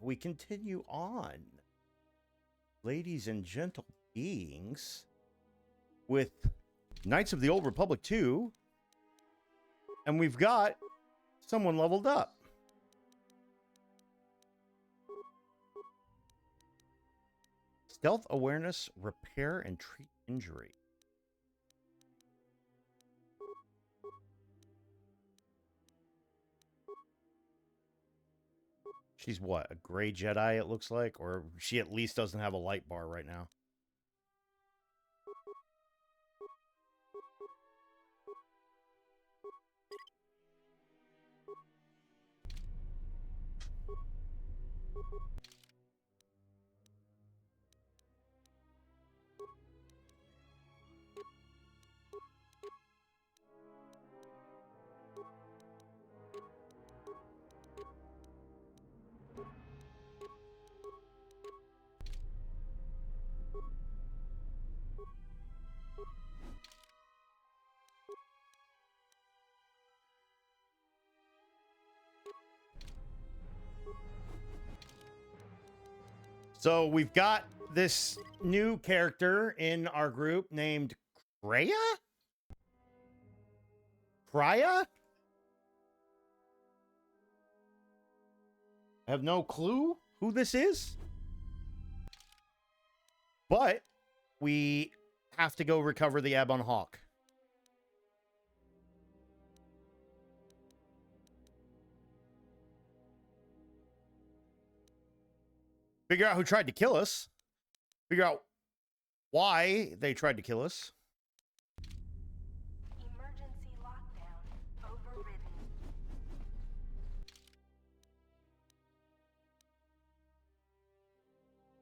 we continue on, ladies and gentle beings, with Knights of the Old Republic 2, and we've got someone leveled up. Stealth awareness, repair, and treat injury. She's what, a gray Jedi, it looks like? Or she at least doesn't have a light bar right now. So we've got this new character in our group named Kreia? Kreia? I have no clue who this is. But we have to go recover the Ebon Hawk. Figure out who tried to kill us. Figure out why they tried to kill us. Emergency lockdown overridden.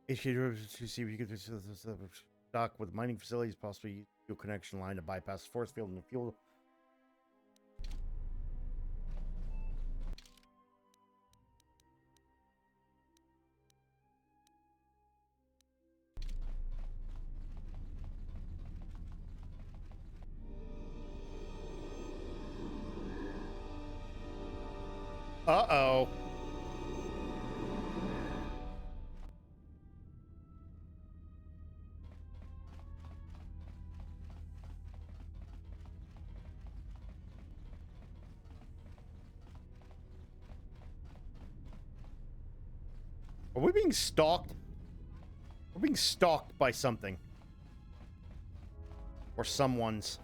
Issue to see if you could dock with mining facilities, possibly fuel connection line to bypass the force field and the fuel. Uh-oh. Are we being stalked? We're being stalked by something. Or someone's.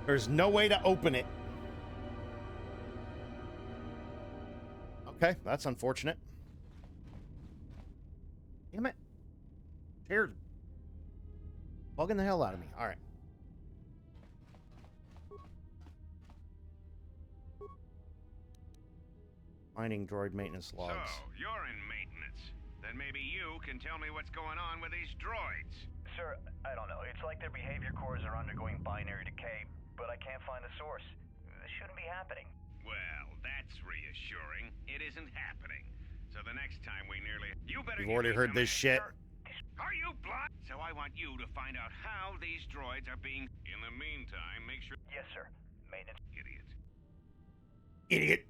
There's no way to open it. Okay, that's unfortunate. Damn it. Chair's bugging the hell out of me. All right. Mining droid maintenance logs. So, you're in maintenance. Then maybe you can tell me what's going on with these droids. Sir, I don't know. It's like their behavior cores are undergoing binary decay, but I can't find the source. This shouldn't be happening. Well, that's reassuring. It isn't happening. So the next time we nearly... You better... You've already heard this shit. Are you blind? So I want you to find out how these droids are being... In the meantime, make sure... Yes, sir. Maintenance. Idiot. Idiot.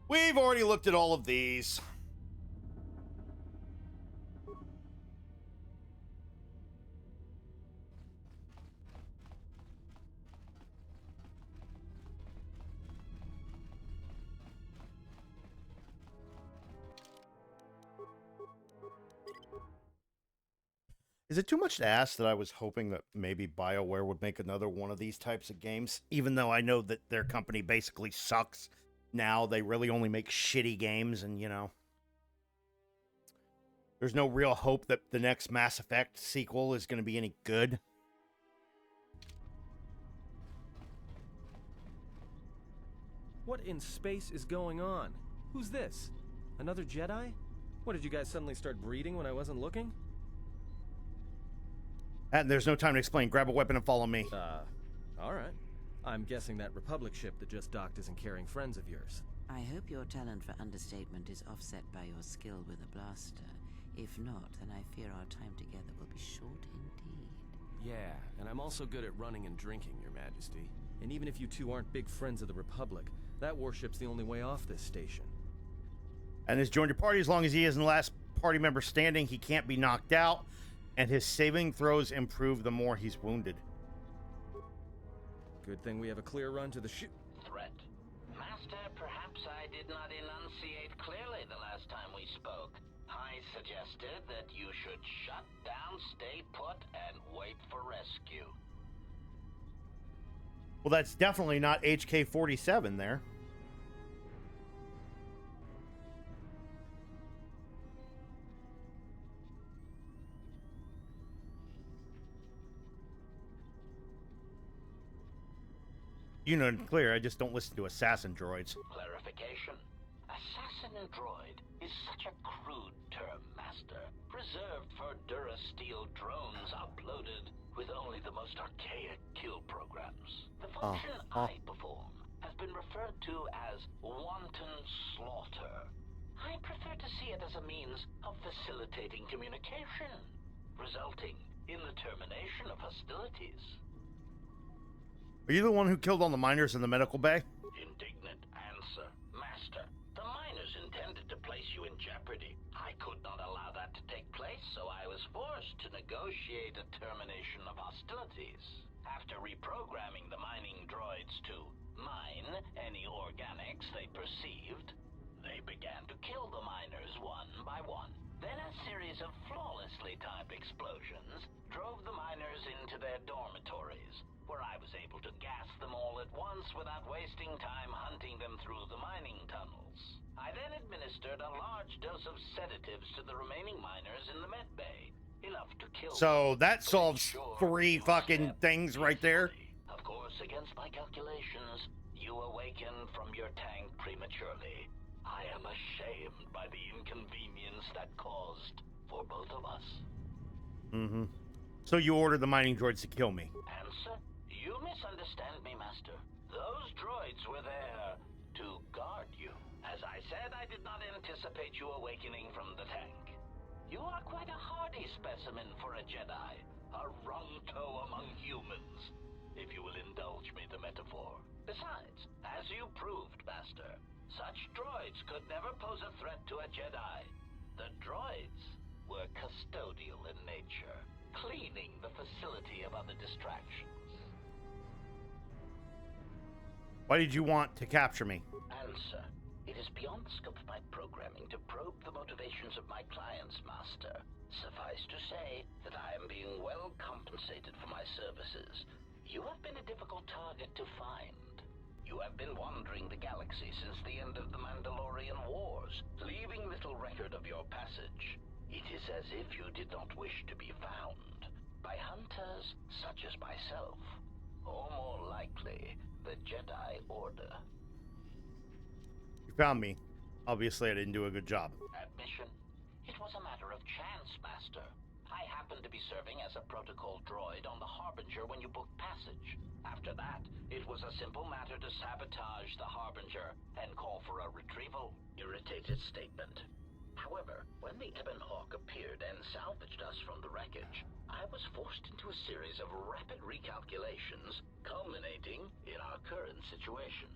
We've already looked at all of these. Is it too much to ask that I was hoping that maybe BioWare would make another one of these types of games? Even though I know that their company basically sucks now. They really only make shitty games, and, you know, there's no real hope that the next Mass Effect sequel is going to be any good. What in space is going on? Who's this? Another Jedi? What, did you guys suddenly start breeding when I wasn't looking? And there's no time to explain. Grab a weapon and follow me. Alright. I'm guessing that Republic ship that just docked isn't carrying friends of yours. I hope your talent for understatement is offset by your skill with a blaster. If not, then I fear our time together will be short indeed. Yeah, and I'm also good at running and drinking, Your Majesty. And even if you two aren't big friends of the Republic, that warship's the only way off this station. And has joined your party. As long as he isn't the last party member standing, he can't be knocked out, and his saving throws improve the more he's wounded. Good thing we have a clear run to the ship. Threat. Master, perhaps I did not enunciate clearly the last time we spoke. I suggested that you should shut down, stay put, and wait for rescue. Well, that's definitely not HK-47 there. You know, clear. I just don't listen to assassin droids. Clarification. Assassin droid is such a crude term, Master. Reserved for Durasteel drones uploaded with only the most archaic kill programs. The function I perform has been referred to as wanton slaughter. I prefer to see it as a means of facilitating communication, resulting in the termination of hostilities. Are you the one who killed all the miners in the medical bay? Indignant answer. Master, the miners intended to place you in jeopardy. I could not allow that to take place, so I was forced to negotiate a termination of hostilities. After reprogramming the mining droids to mine any organics they perceived, they began to kill the miners one by one. Then a series of flawlessly timed explosions drove the miners into their dormitories, where I was able to gas them all at once without wasting time hunting them through the mining tunnels. I then administered a large dose of sedatives to the remaining miners in the med bay, enough to kill So them. that solves three fucking things right there. Of course, against my calculations, you awakened from your tank prematurely. I am ashamed by the inconvenience that caused for both of us. Mm-hmm. So you ordered the mining droids to kill me. Answer? You misunderstand me, Master. Those droids were there to guard you. As I said, I did not anticipate you awakening from the tank. You are quite a hardy specimen for a Jedi. A wrung-toe among humans, if you will indulge me the metaphor. Besides, as you proved, Master, such droids could never pose a threat to a Jedi. The droids were custodial in nature, cleaning the facility of other distractions. Why did you want to capture me? Answer. It is beyond the scope of my programming to probe the motivations of my clients, Master. Suffice to say that I am being well compensated for my services. You have been a difficult target to find. You have been wandering the galaxy since the end of the Mandalorian Wars, leaving little record of your passage. It is as if you did not wish to be found by hunters such as myself, or more likely, the Jedi Order. You found me. Obviously, I didn't do a good job. Admission? It was a matter of chance, Master. I happened to be serving as a protocol droid on the Harbinger when you booked passage. After that, it was a simple matter to sabotage the Harbinger and call for a retrieval. Irritated statement. However, when the Ebon Hawk appeared and salvaged us from the wreckage, I was forced into a series of rapid recalculations, culminating in our current situation.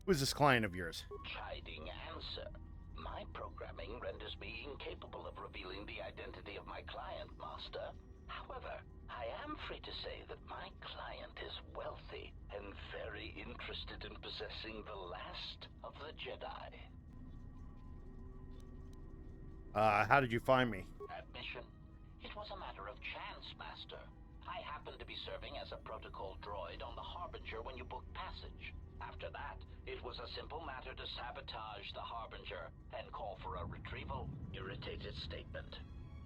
Who is this client of yours? Chiding answer. My programming renders me incapable of revealing the identity of my client, Master. However, I am free to say that my client is wealthy and very interested in possessing the last of the Jedi. How did you find me? Admission? It was a matter of chance, Master. I happened to be serving as a protocol droid on the Harbinger when you booked passage. After that, it was a simple matter to sabotage the Harbinger and call for a retrieval. Irritated statement.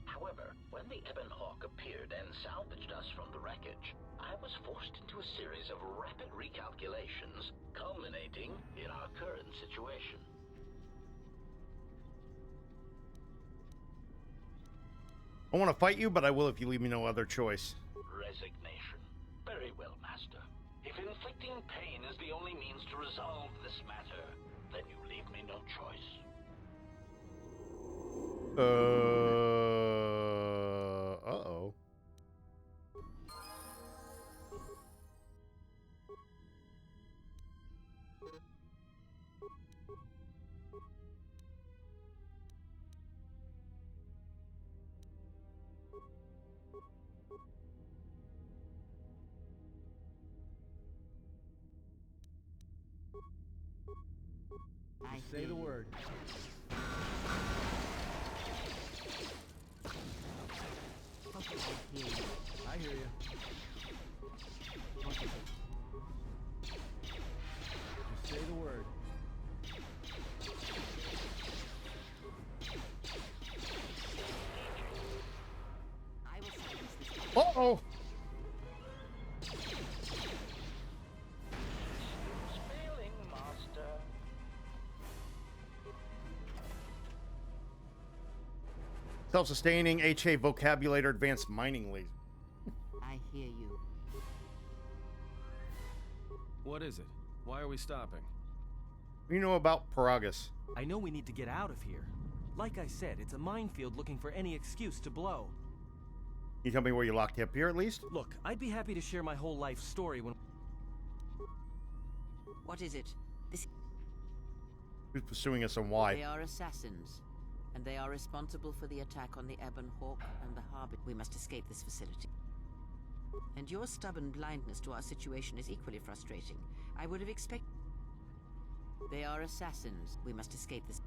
However, when the Ebon Hawk appeared and salvaged us from the wreckage, I was forced into a series of rapid recalculations, culminating in our current situation. I want to fight you, but I will if you leave me no other choice. Resignation. Very well, Master. If inflicting pain is the only means to resolve this matter, then you leave me no choice. Uh-oh. I Say hear the you. word. Okay, I hear you. I hear you. What is it? Just say the word. I will silence this guy. Uh-oh. Failing, master. Self-sustaining HA vocabulator advanced mining laser. I hear you. What is it? Why are we stopping? You know about Paragus. I know we need to get out of here. Like I said, it's a minefield looking for any excuse to blow. Can you tell me where you locked up here at least? Look, I'd be happy to share my whole life story when... What is it? This. Who's pursuing us and why? They are assassins, and they are responsible for the attack on the Ebon Hawk and the Harbor. We must escape this facility. And your stubborn blindness to our situation is equally frustrating. I would have expected. They are assassins. We must escape this.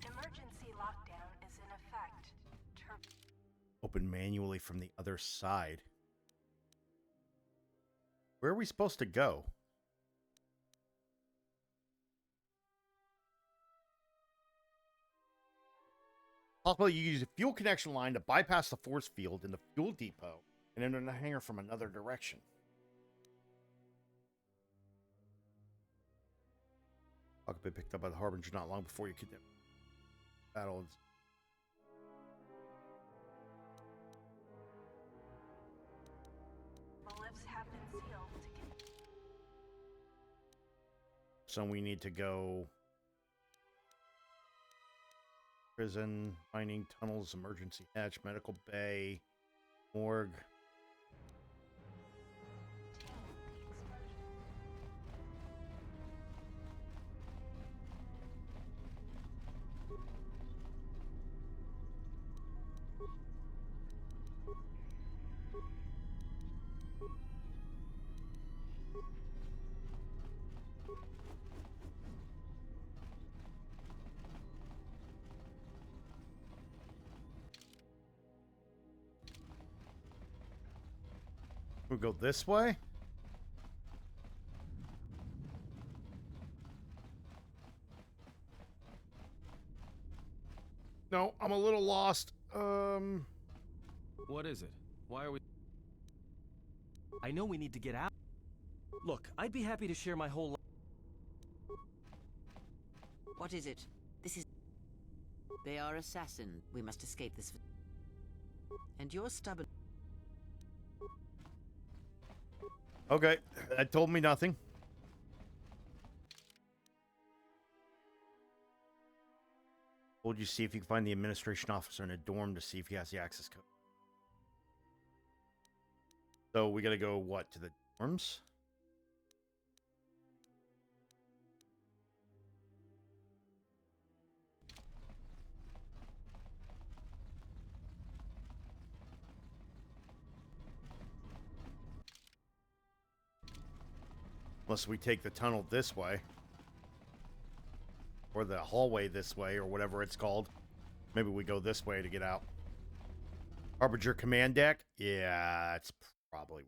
Emergency lockdown is in effect. Open manually from the other side. Where are we supposed to go? Possibly you use a fuel connection line to bypass the force field in the fuel depot and enter the hangar from another direction. I'll be picked up by the Harbinger not long before you could battle. The lifts have been sealed to So we need to go prison, mining tunnels, emergency hatch, medical bay, morgue. We'll go this way. No, I'm a little lost. What is it? Why are we... I know we need to get out. Look, I'd be happy to share my whole life. What is it? This is. They are assassins. We must escape this. And your stubborn. Okay, that told me nothing. Would you see if you can find the administration officer in a dorm to see if he has the access code? So we gotta go, what, to the dorms? Unless we take the tunnel this way. Or the hallway this way, or whatever it's called. Maybe we go this way to get out. Harbinger command deck? Yeah, it's probably...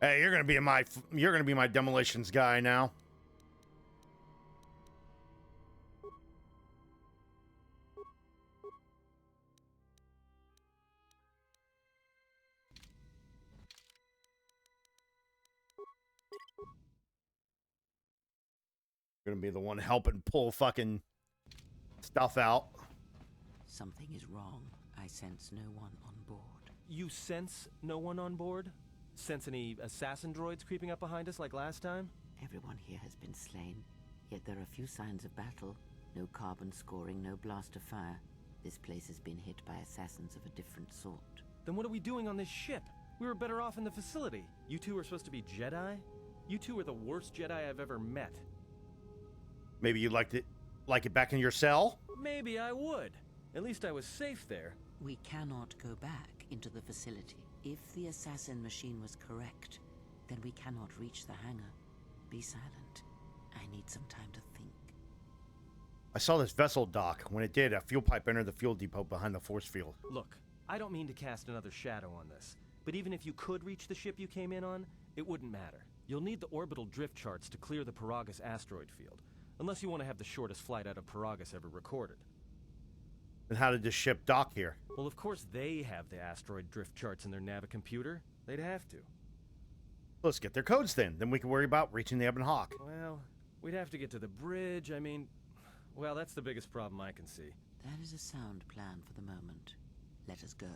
Hey, you're gonna be my demolitions guy now. You're gonna be the one helping pull fucking stuff out. Something is wrong. I sense no one on board. You sense no one on board? Sense any assassin droids creeping up behind us like last time? Everyone here has been slain, yet there are few signs of battle. No carbon scoring, no blast of fire. This place has been hit by assassins of a different sort. Then what are we doing on this ship? We were better off in the facility. You two are supposed to be Jedi? You two are the worst Jedi I've ever met. Maybe you'd like it back in your cell? Maybe I would. At least I was safe there. We cannot go back into the facility. If the assassin machine was correct, then we cannot reach the hangar. Be silent. I need some time to think. I saw this vessel dock. When it did, a fuel pipe entered the fuel depot behind the force field. Look, I don't mean to cast another shadow on this, but even if you could reach the ship you came in on, it wouldn't matter. You'll need the orbital drift charts to clear the Paragus asteroid field, unless you want to have the shortest flight out of Paragus ever recorded. Then how did this ship dock here? Well, of course they have the asteroid drift charts in their Navicomputer. They'd have to. Let's get their codes then. Then we can worry about reaching the Ebon Hawk. Well, we'd have to get to the bridge. I mean, well, that's the biggest problem I can see. That is a sound plan for the moment. Let us go.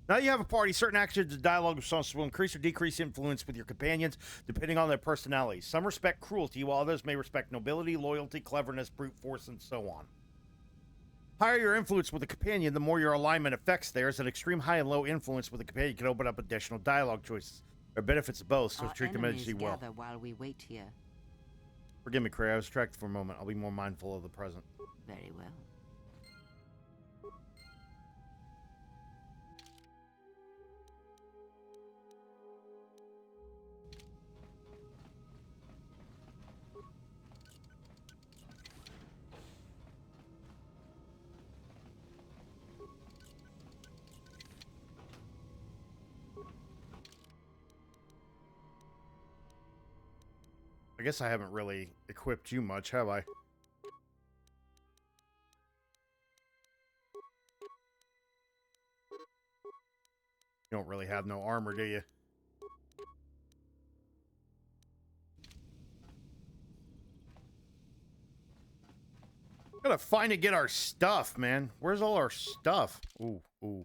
Now you have a party. Certain actions and dialogue responses will increase or decrease influence with your companions, depending on their personalities. Some respect cruelty, while others may respect nobility, loyalty, cleverness, brute force, and so on. Higher your influence with a companion, the more your alignment affects theirs. An extreme high and low influence with a companion can open up additional dialogue choices. There are benefits of both, so treat them as you will. Gather while we wait here. Forgive me, Cray. I was distracted for a moment. I'll be more mindful of the present. Very well. I guess I haven't really equipped you much, have I? You don't really have no armor, do you? Gotta find and get our stuff, man. Where's all our stuff? Ooh, ooh.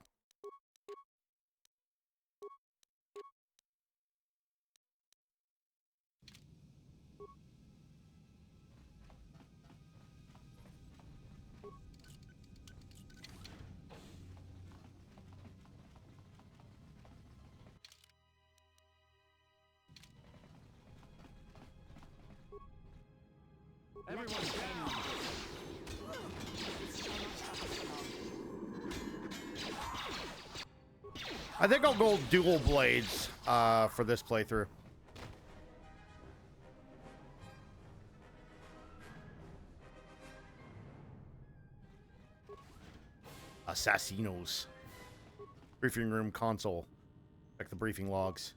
I think I'll go dual blades for this playthrough. Assassinos. Briefing room console. Check the briefing logs.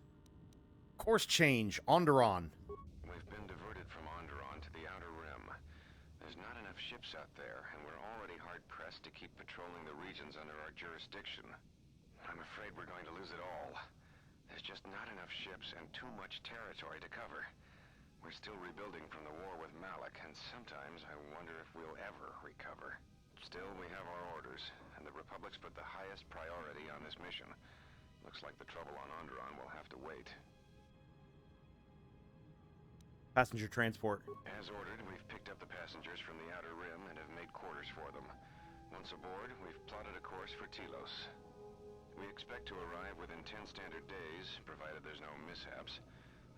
Course change. Onderon. We've been diverted from Onderon to the Outer Rim. There's not enough ships out there, and we're already hard-pressed to keep patrolling the regions under our jurisdiction. I'm afraid we're going to lose it all. There's just not enough ships and too much territory to cover. We're still rebuilding from the war with Malak, and sometimes I wonder if we'll ever recover. Still, we have our orders, and the Republic's put the highest priority on this mission. Looks like the trouble on Onderon will have to wait. Passenger transport. As ordered, we've picked up the passengers from the Outer Rim and have made quarters for them. Once aboard, we've plotted a course for Telos. We expect to arrive within 10 standard days, provided there's no mishaps.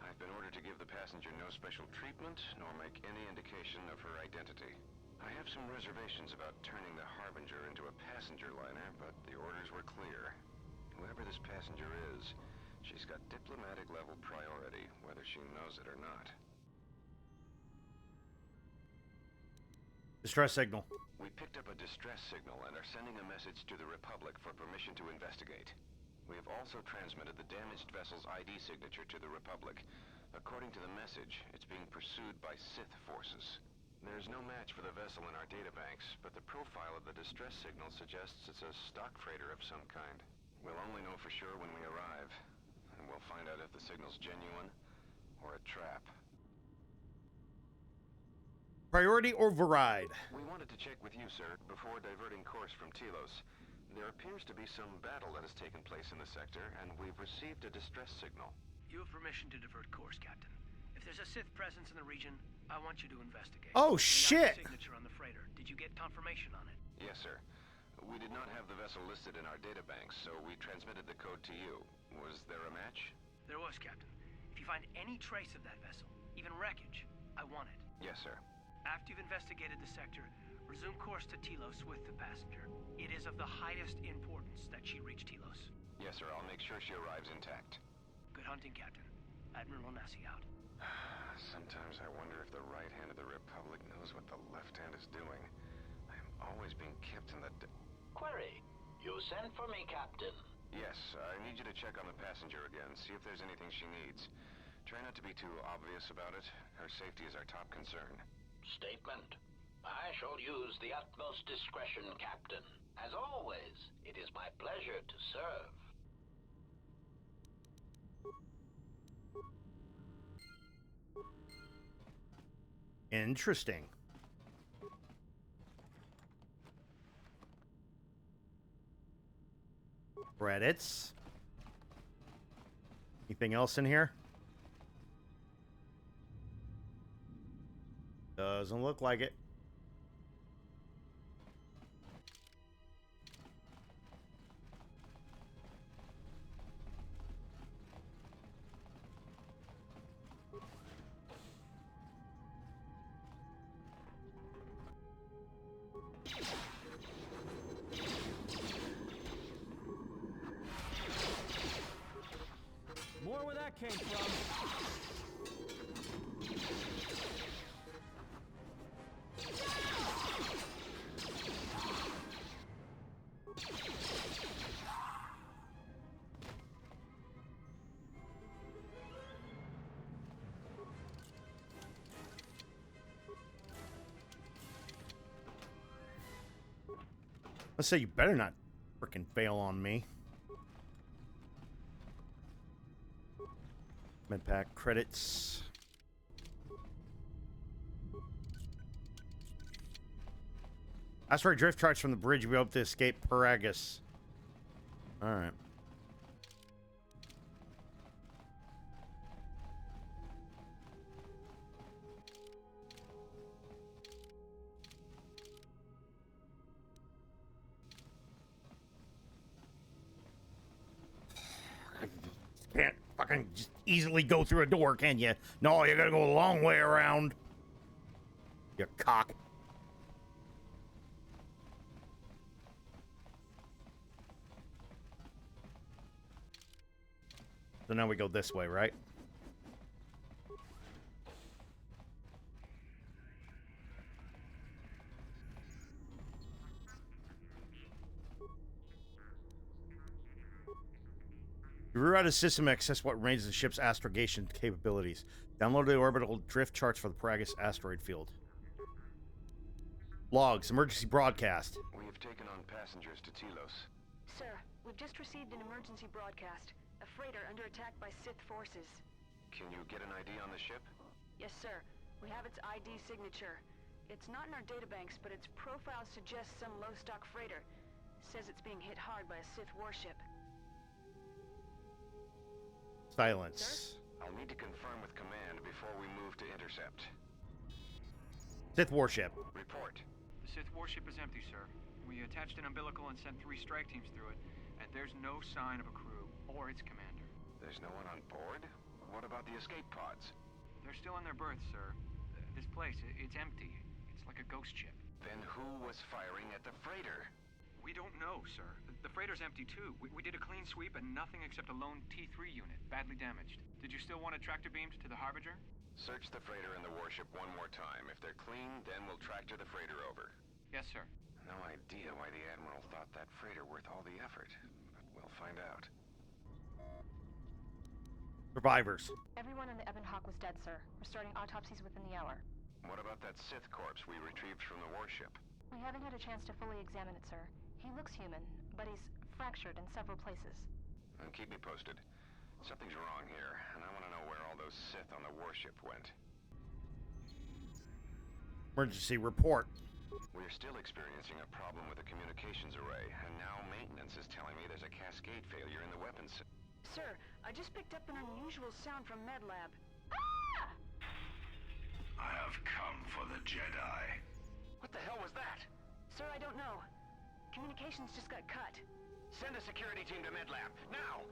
I've been ordered to give the passenger no special treatment, nor make any indication of her identity. I have some reservations about turning the Harbinger into a passenger liner, but the orders were clear. Whoever this passenger is, she's got diplomatic level priority, whether she knows it or not. Distress signal. We picked up a distress signal and are sending a message to the Republic for permission to investigate. We have also transmitted the damaged vessel's ID signature to the Republic. According to the message, it's being pursued by Sith forces. There's no match for the vessel in our databanks, but the profile of the distress signal suggests it's a stock freighter of some kind. We'll only know for sure when we arrive, and we'll find out if the signal's genuine or a trap. Priority override. We wanted to check with you, sir, before diverting course from Telos. There appears to be some battle that has taken place in the sector, and we've received a distress signal. You have permission to divert course, Captain. If there's a Sith presence in the region, I want you to investigate. Oh, We got shit! the signature on the freighter. Did you get confirmation on it? Yes, sir. We did not have the vessel listed in our databanks, so we transmitted the code to you. Was there a match? There was, Captain. If you find any trace of that vessel, even wreckage, I want it. Yes, sir. After you've investigated the sector, resume course to Telos with the passenger. It is of the highest importance that she reach Telos. Yes, sir. I'll make sure she arrives intact. Good hunting, Captain. Admiral Onasi out. Sometimes I wonder if the right hand of the Republic knows what the left hand is doing. I am always being kept in the... Query. You sent for me, Captain. Yes, I need you to check on the passenger again, see if there's anything she needs. Try not to be too obvious about it. Her safety is our top concern. Statement. I shall use the utmost discretion, Captain. As always, it is my pleasure to serve. Interesting. Credits. Anything else in here? Doesn't look like it. More where that came from. Let's say you better not freaking fail on me. Medpack credits. Asteroid drift charts from the bridge. We hope to escape Paragus. All right. Can't fucking just easily go through a door, can you? No, you gotta go a long way around. You cock. So now we go this way, right? You reroute a system to access what remains of the ship's astrogation capabilities. Download the orbital drift charts for the Paragus asteroid field. Logs, emergency broadcast. We have taken on passengers to Telos. Sir, we've just received an emergency broadcast. A freighter under attack by Sith forces. Can you get an ID on the ship? Yes, sir. We have its ID signature. It's not in our databanks, but its profile suggests some low-stock freighter. Says it's being hit hard by a Sith warship. Silence. I'll need to confirm with command before we move to intercept. Sith warship. Report. The Sith warship is empty, sir. We attached an umbilical and sent 3 strike teams through it, and there's no sign of a crew or its commander. There's no one on board? What about the escape pods? They're still in their berths, sir. This place, it's empty. It's like a ghost ship. Then who was firing at the freighter? We don't know, sir. The freighter's empty, too. We did a clean sweep and nothing except a lone T3 unit, badly damaged. Did you still want a tractor beamed to the Harbinger? Search the freighter and the warship one more time. If they're clean, then we'll tractor the freighter over. Yes, sir. No idea why the Admiral thought that freighter worth all the effort, but we'll find out. Survivors. Everyone on the Ebon Hawk was dead, sir. We're starting autopsies within the hour. What about that Sith corpse we retrieved from the warship? We haven't had a chance to fully examine it, sir. He looks human, but he's fractured in several places. And keep me posted. Something's wrong here, and I want to know where all those Sith on the warship went. Emergency report. We're still experiencing a problem with the communications array, and now maintenance is telling me there's a cascade failure in the weapons. Sir, I just picked up an unusual sound from MedLab. Ah! I have come for the Jedi. What the hell was that? Sir, I don't know. Communications just got cut. Send a security team to MedLab, now!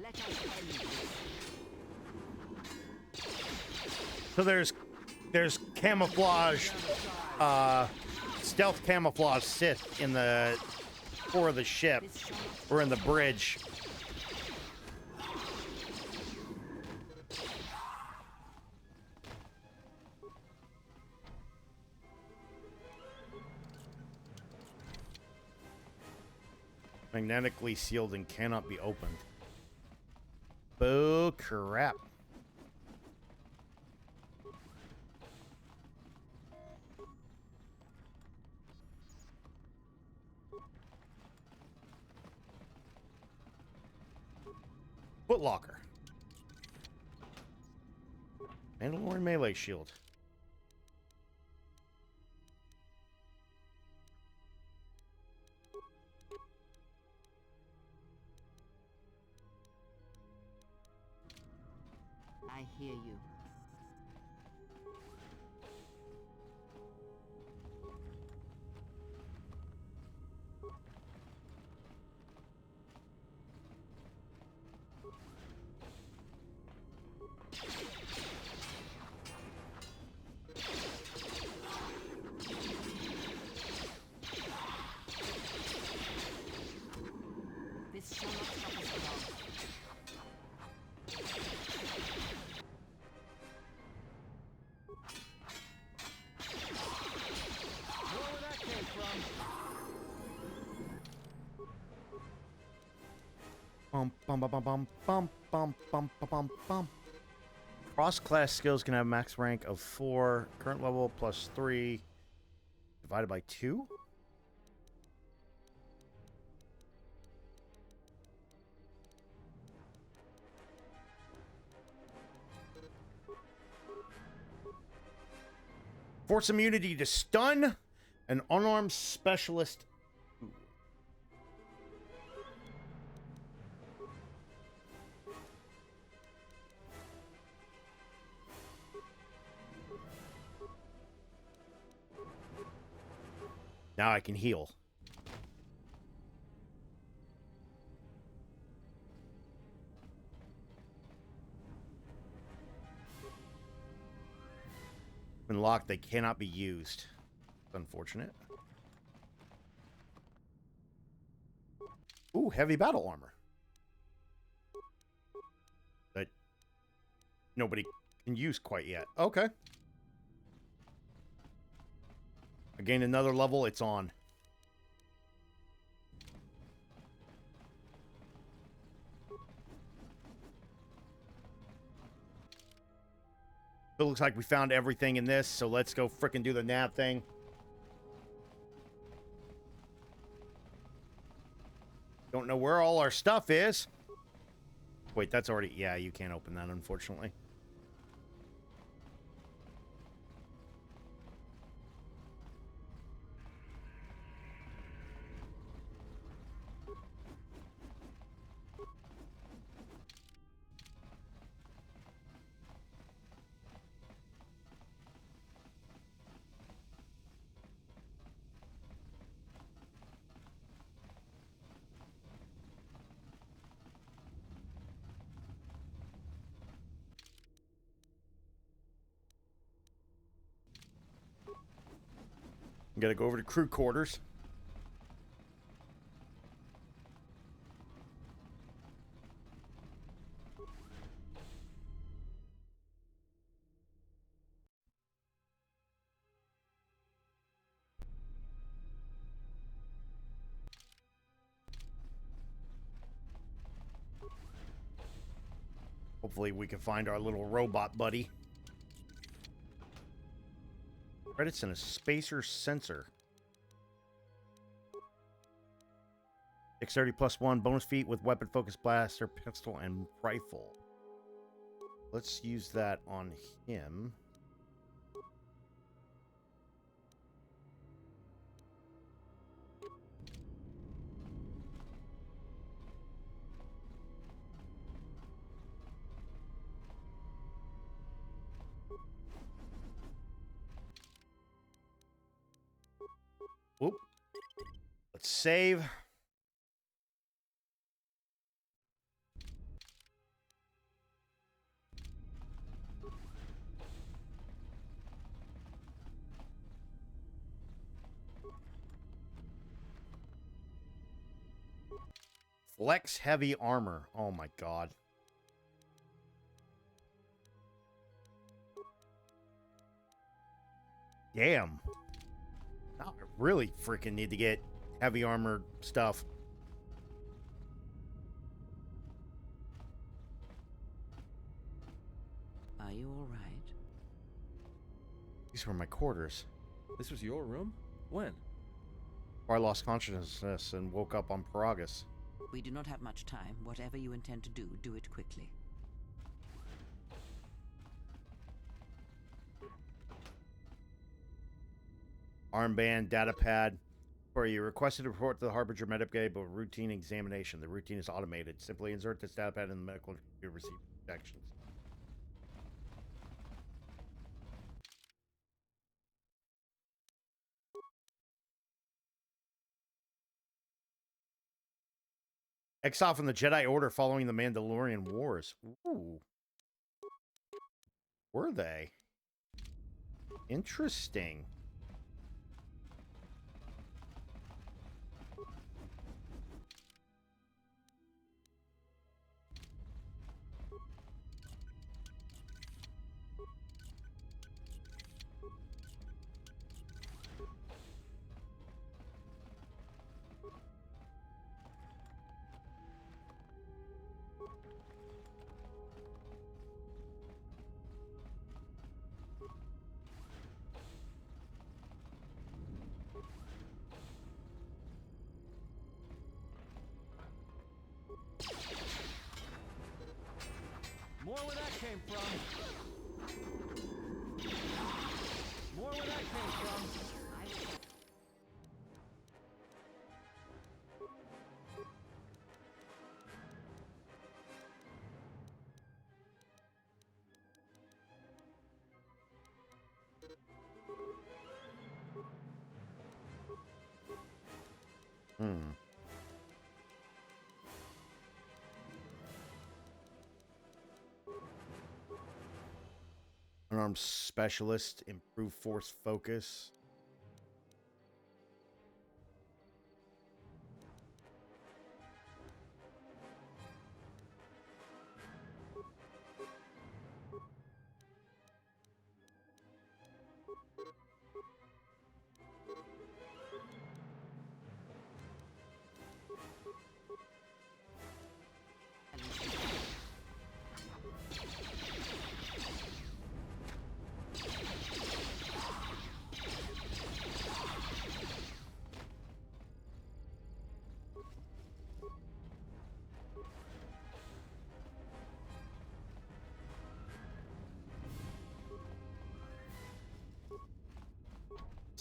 Let us end this. So there's camouflage, stealth camouflage Sith in the core of the ship, or in the bridge. Magnetically sealed and cannot be opened. Oh, crap. Footlocker. Mandalorian melee shield. I hear you. This shall not stop us long. Bum bum bum bum bum bum bum bum bum bum. Cross-class skills can have max rank of 4. Current level plus 3 divided by 2. Force immunity to stun an unarmed specialist. Now I can heal. When locked, they cannot be used. It's unfortunate. Ooh, heavy battle armor. That nobody can use quite yet. Okay. I gained another level, it's on. It looks like we found everything in this, so let's go frickin' do the nav thing. Don't know where all our stuff is. Wait, that's already... Yeah, you can't open that, unfortunately. Gotta go over to crew quarters. Hopefully we can find our little robot buddy. Credits and a spacer sensor. Dexterity +1, bonus feat with weapon focus blaster, pistol, and rifle. Let's use that on him. Whoop. Let's save. Flex heavy armor. Oh my god. Damn. Now I really freaking need to get heavy armor stuff. Are you all right? These were my quarters. This was your room? When? I lost consciousness and woke up on Paragus. We do not have much time. Whatever you intend to do, do it quickly. Armband, data pad. For you requested to report to the Harbinger Medicaid, but routine examination. The routine is automated. Simply insert this data pad in the medical to receive protections. Exile from the Jedi Order following the Mandalorian Wars. Ooh. Were they? Interesting. More where that came from. More where that came from. Unarmed specialist, improve force focus.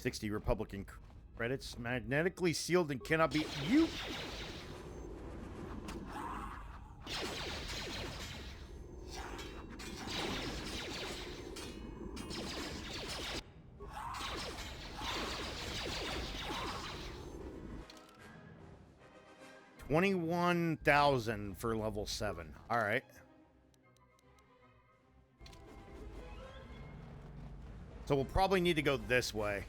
$60 Republican credits. Magnetically sealed and cannot be... You... $21,000 for level 7. All right. So we'll probably need to go this way.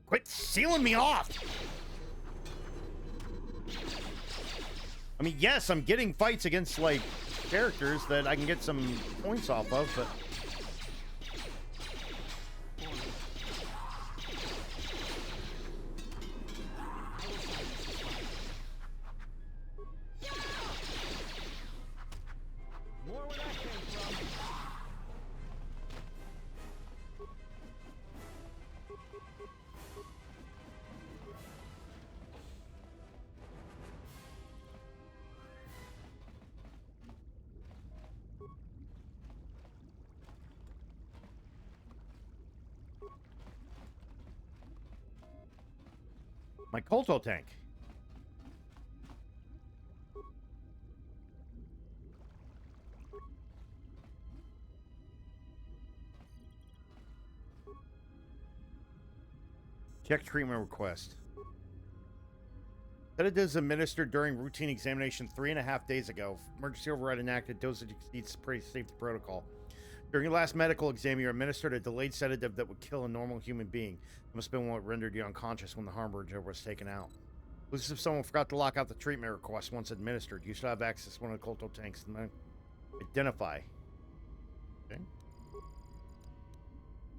Quit sealing me off! I mean, yes, I'm getting fights against, like, characters that I can get some points off of, but... My Colto tank. Check treatment request. Sedatives administered during routine examination 3.5 days ago. Emergency override enacted. Dosage exceeds safety protocol. During your last medical exam, you were administered a delayed sedative that would kill a normal human being. It must have been what rendered you unconscious when the harbinger was taken out. Looks as if someone forgot to lock out the treatment request once administered. You should have access to one of the Colto tanks. Identify. Okay.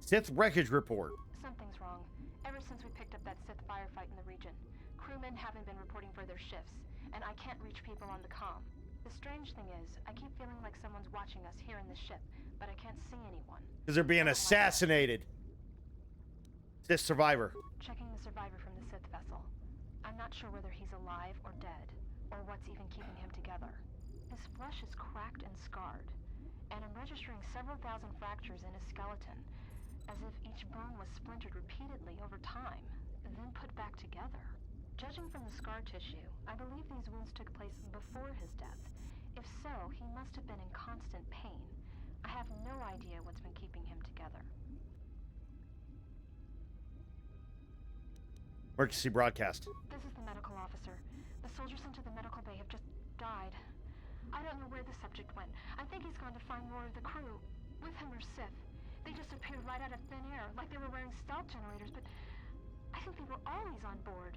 Sith wreckage report. Something's wrong. Ever since we picked up that Sith firefight in the region, crewmen haven't been reporting for their shifts, and I can't reach people on the comm. The strange thing is, I keep feeling like someone's watching us here in the ship, but I can't see anyone. Because they're being assassinated. Sith survivor. Checking the survivor from the Sith vessel. I'm not sure whether he's alive or dead, or what's even keeping him together. His flesh is cracked and scarred, and I'm registering several thousand fractures in his skeleton, as if each bone was splintered repeatedly over time, then put back together. Judging from the scar tissue, I believe these wounds took place before his death. If so, he must have been in constant pain. I have no idea what's been keeping him together. Emergency broadcast. This is the medical officer. The soldiers sent to the medical bay have just died. I don't know where the subject went. I think he's gone to find more of the crew. With him or Sith. They just appeared right out of thin air, like they were wearing stealth generators, but I think they were always on board.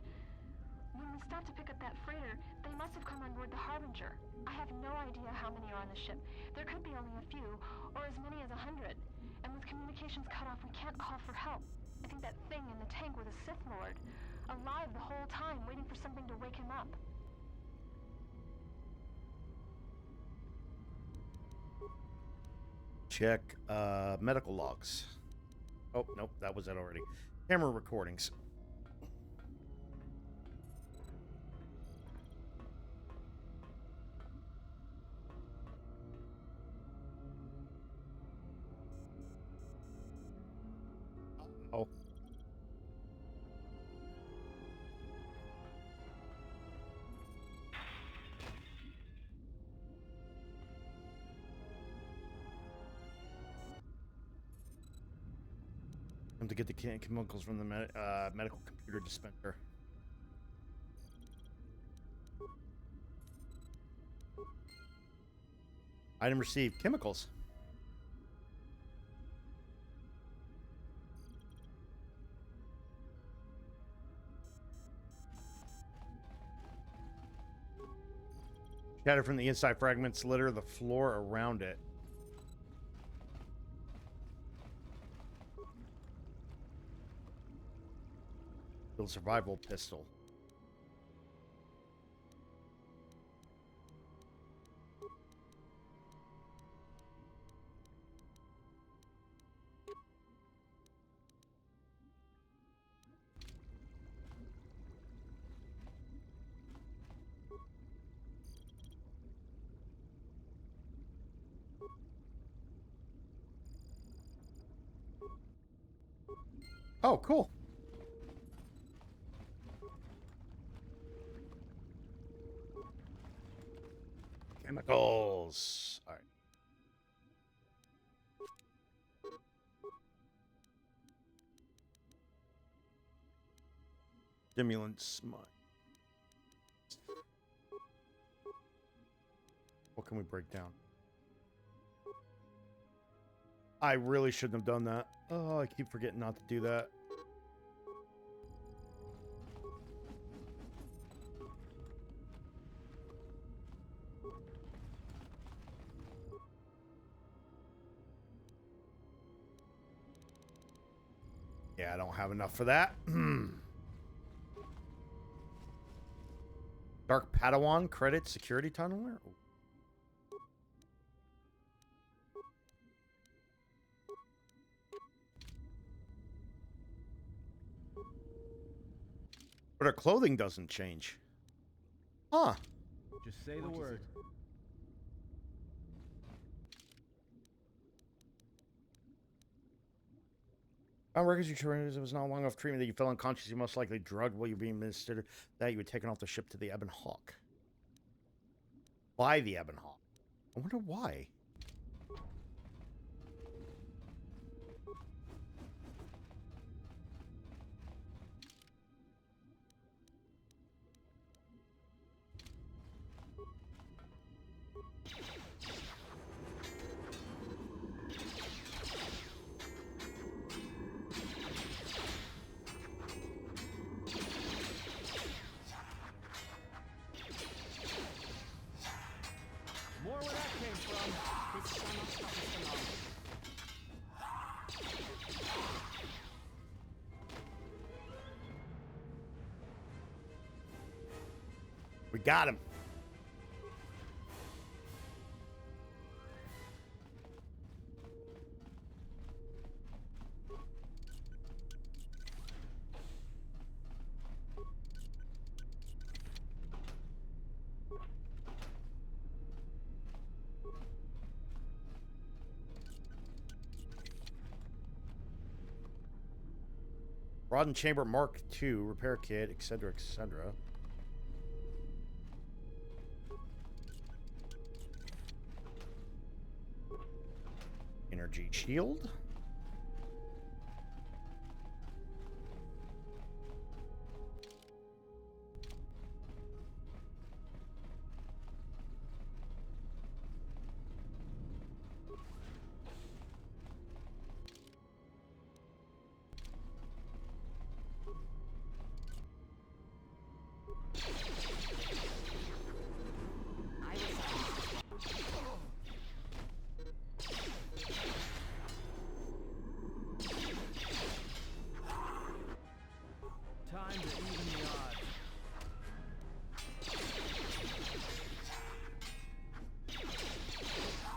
When we stopped to pick up that freighter, they must have come on board the Harbinger. I have no idea how many are on the ship. There could be only a few, or as many as 100. And with communications cut off, we can't call for help. I think that thing in the tank was a Sith Lord. Alive the whole time, waiting for something to wake him up. Check medical logs. Oh, nope, that was it already. Camera recordings. Oh. To get the chemicals from the medical computer dispenser. Item received. Chemicals. Shattered from the inside, fragments litter the floor around it. Survival pistol. Oh, cool. Chemicals. All right. Stimulants. What can we break down? I really shouldn't have done that. Oh, I keep forgetting not to do that. Yeah, I don't have enough for that. Dark Padawan credit security tunneler. But her clothing doesn't change. Huh. Just say the word. On records, you surrendered. It was not long enough treatment that you fell unconscious. You most likely drugged while you were being administered. That you were taken off the ship to the Ebon Hawk. By the Ebon Hawk. I wonder why. More where that came from. This shall not stop us for long. We got him. Rod and Chamber Mark II, repair kit, etc., etc. Energy shield. Time to even the odds.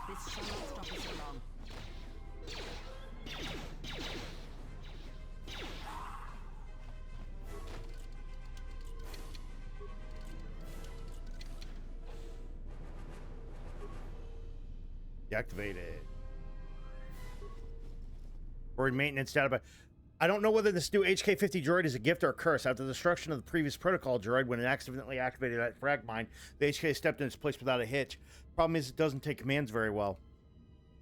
This shall not stop us for long. Deactivated. Droid maintenance database. I don't know whether this new HK-50 droid is a gift or a curse. After the destruction of the previous protocol droid, when it accidentally activated that frag mine, the HK stepped in its place without a hitch. Problem is, it doesn't take commands very well.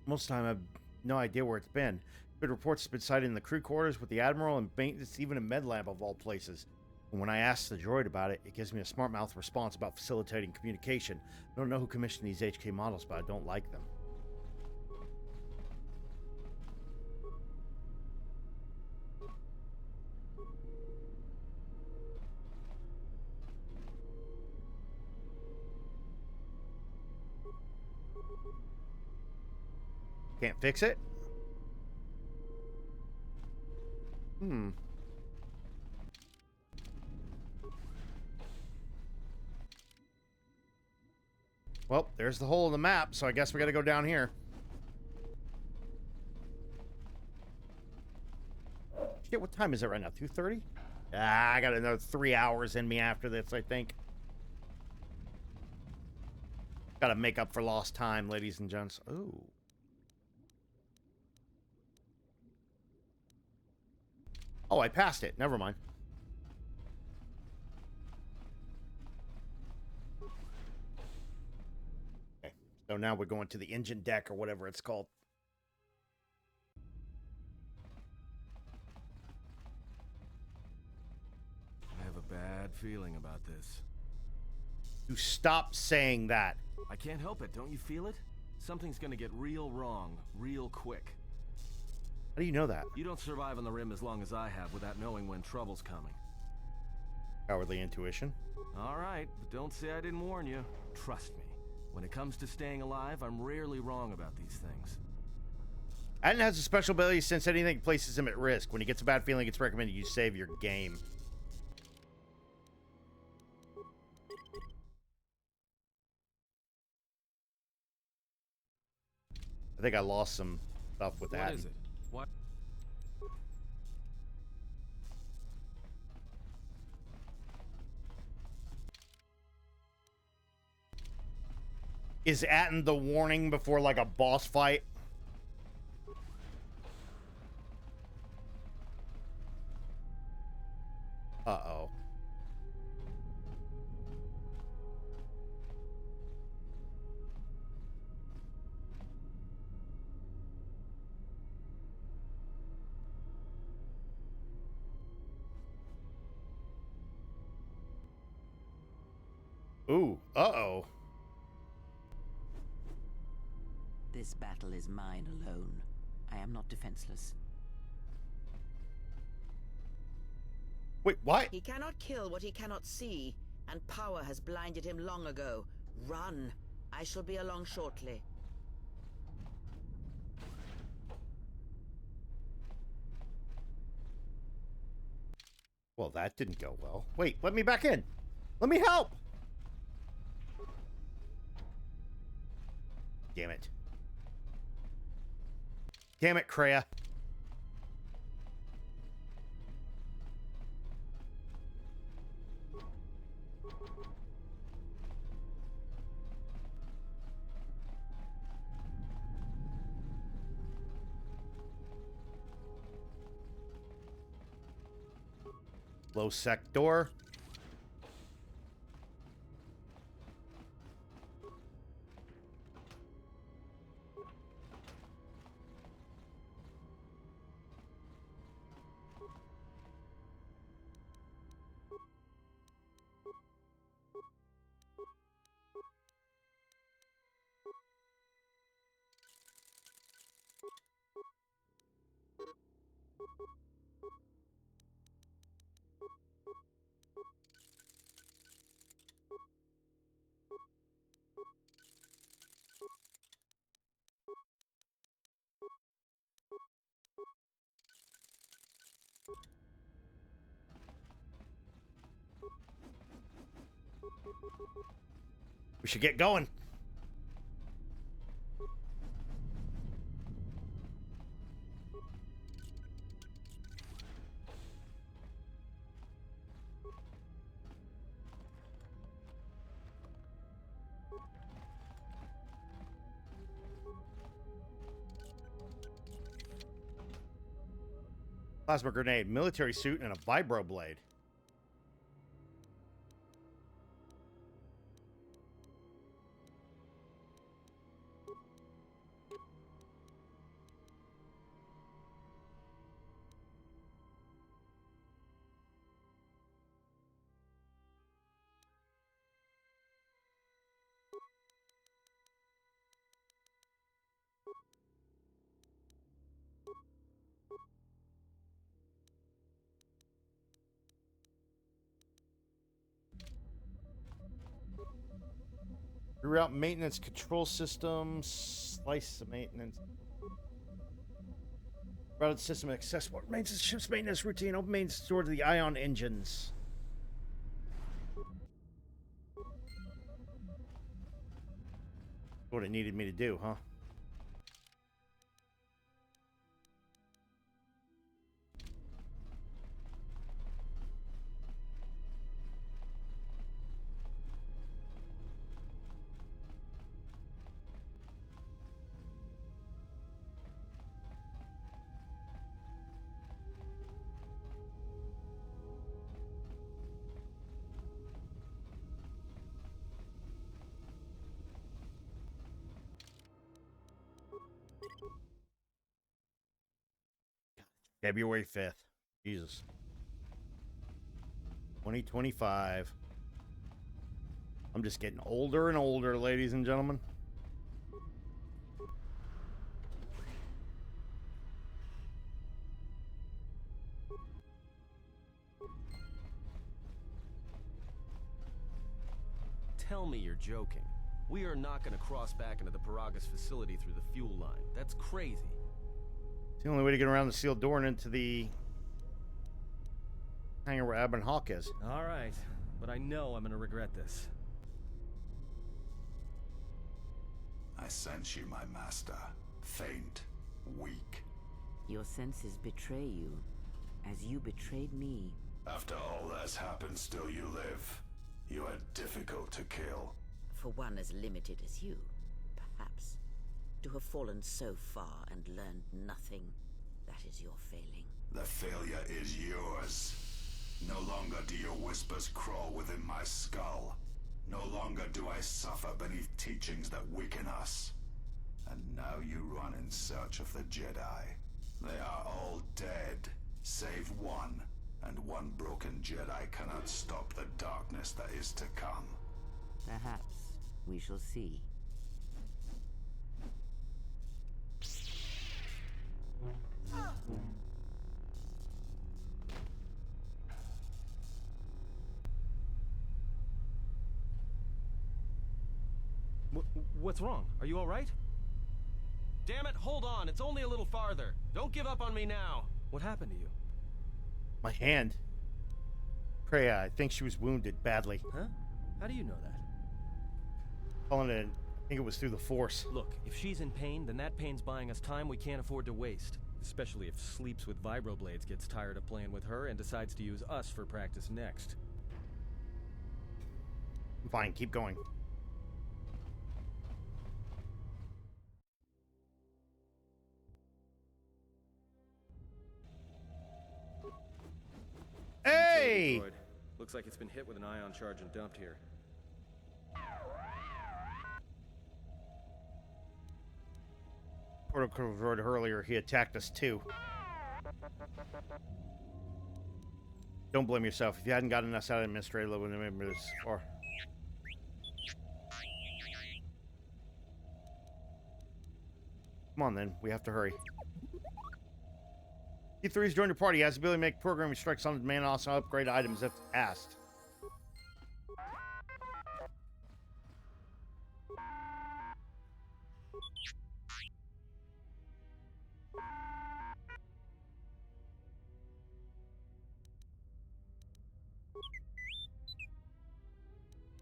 Most of the time, I have no idea where it's been. Good reports it's been sighted in the crew quarters with the Admiral and maintenance, even in Medlab of all places. And when I ask the droid about it, it gives me a smart mouth response about facilitating communication. I don't know who commissioned these HK models, but I don't like them. Can't fix it? Well, there's the hole in the map, so I guess we gotta go down here. Shit, what time is it right now? 2:30? Ah, I got another 3 hours in me after this, I think. Gotta make up for lost time, ladies and gents. Ooh. Oh, I passed it. Never mind. Okay. So now we're going to the engine deck or whatever it's called. I have a bad feeling about this. You stop saying that. I can't help it. Don't you feel it? Something's gonna get real wrong, real quick. How do you know that? You don't survive on the rim as long as I have without knowing when trouble's coming. Cowardly intuition. All right, but don't say I didn't warn you. Trust me. When it comes to staying alive, I'm rarely wrong about these things. Atten has a special ability since anything places him at risk. When he gets a bad feeling, it's recommended you save your game. I think I lost some stuff with that. What is it? What? Is Atten the warning before like a boss fight? Uh-oh. Ooh, uh-oh. This battle is mine alone. I am not defenseless. Wait, what? He cannot kill what he cannot see, and power has blinded him long ago. Run. I shall be along shortly. Well, that didn't go well. Wait, let me back in. Let me help. Damn it. Damn it, Kreia. Low sector. We should get going. Plasma grenade, military suit, and a vibro blade. Reroute maintenance control systems. Slice of maintenance. Routed system accessible. Maintenance ship's maintenance routine. Open maintenance stored to the ion engines. What it needed me to do, huh? February 5th. Jesus. 2025. I'm just getting older and older, ladies and gentlemen. Tell me you're joking. We are not going to cross back into the Paragas facility through the fuel line. That's crazy. It's the only way to get around the sealed door and into the hangar where Abin Hawk is. All right, but I know I'm gonna regret this. I sense you, my master. Faint, weak. Your senses betray you, as you betrayed me. After all that's happened, still you live. You are difficult to kill. For one as limited as you, perhaps. To have fallen so far and learned nothing, that is your failing. The failure is yours. No longer do your whispers crawl within my skull. No longer do I suffer beneath teachings that weaken us. And now you run in search of the Jedi. They are all dead, save one. And one broken Jedi cannot stop the darkness that is to come. Perhaps. We shall see. What's wrong? Are you all right? Damn it, hold on. It's only a little farther. Don't give up on me now. What happened to you? My hand. Freya, I think she was wounded badly. Huh? How do you know that? Calling it, I think it was through the Force. Look, if she's in pain, then that pain's buying us time we can't afford to waste. Especially if Sleeps with Vibroblades gets tired of playing with her and decides to use us for practice next. Fine, keep going. Hey! Looks like it's been hit with an ion charge and dumped here. Protocol droid earlier, he attacked us too. Don't blame yourself. If you hadn't gotten us out of administrative level, wouldn't have made this far. Come on then, we have to hurry. T3's joined your party. He has the ability to make programming strikes on demand and also upgrade items if asked.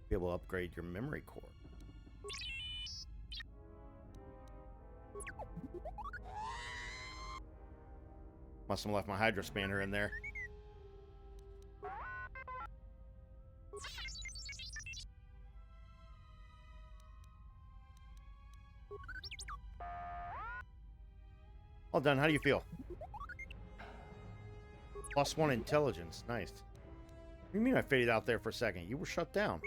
Be able to upgrade your memory core. Must have left my Hydro Spanner in there. All done. How do you feel? +1 intelligence. Nice. What do you mean I faded out there for a second? You were shut down.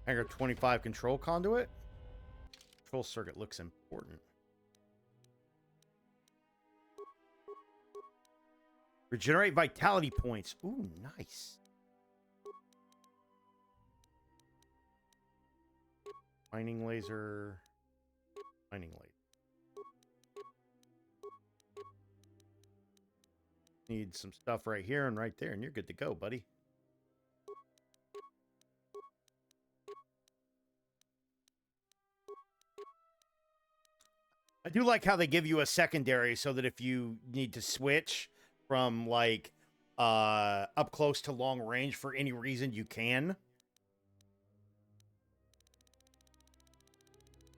Hangar 25 control conduit. Control circuit looks important. Regenerate vitality points. Ooh, nice. Mining laser. Mining laser. Need some stuff right here and right there, and you're good to go, buddy. I do like how they give you a secondary so that if you need to switch from like up close to long range for any reason, you can.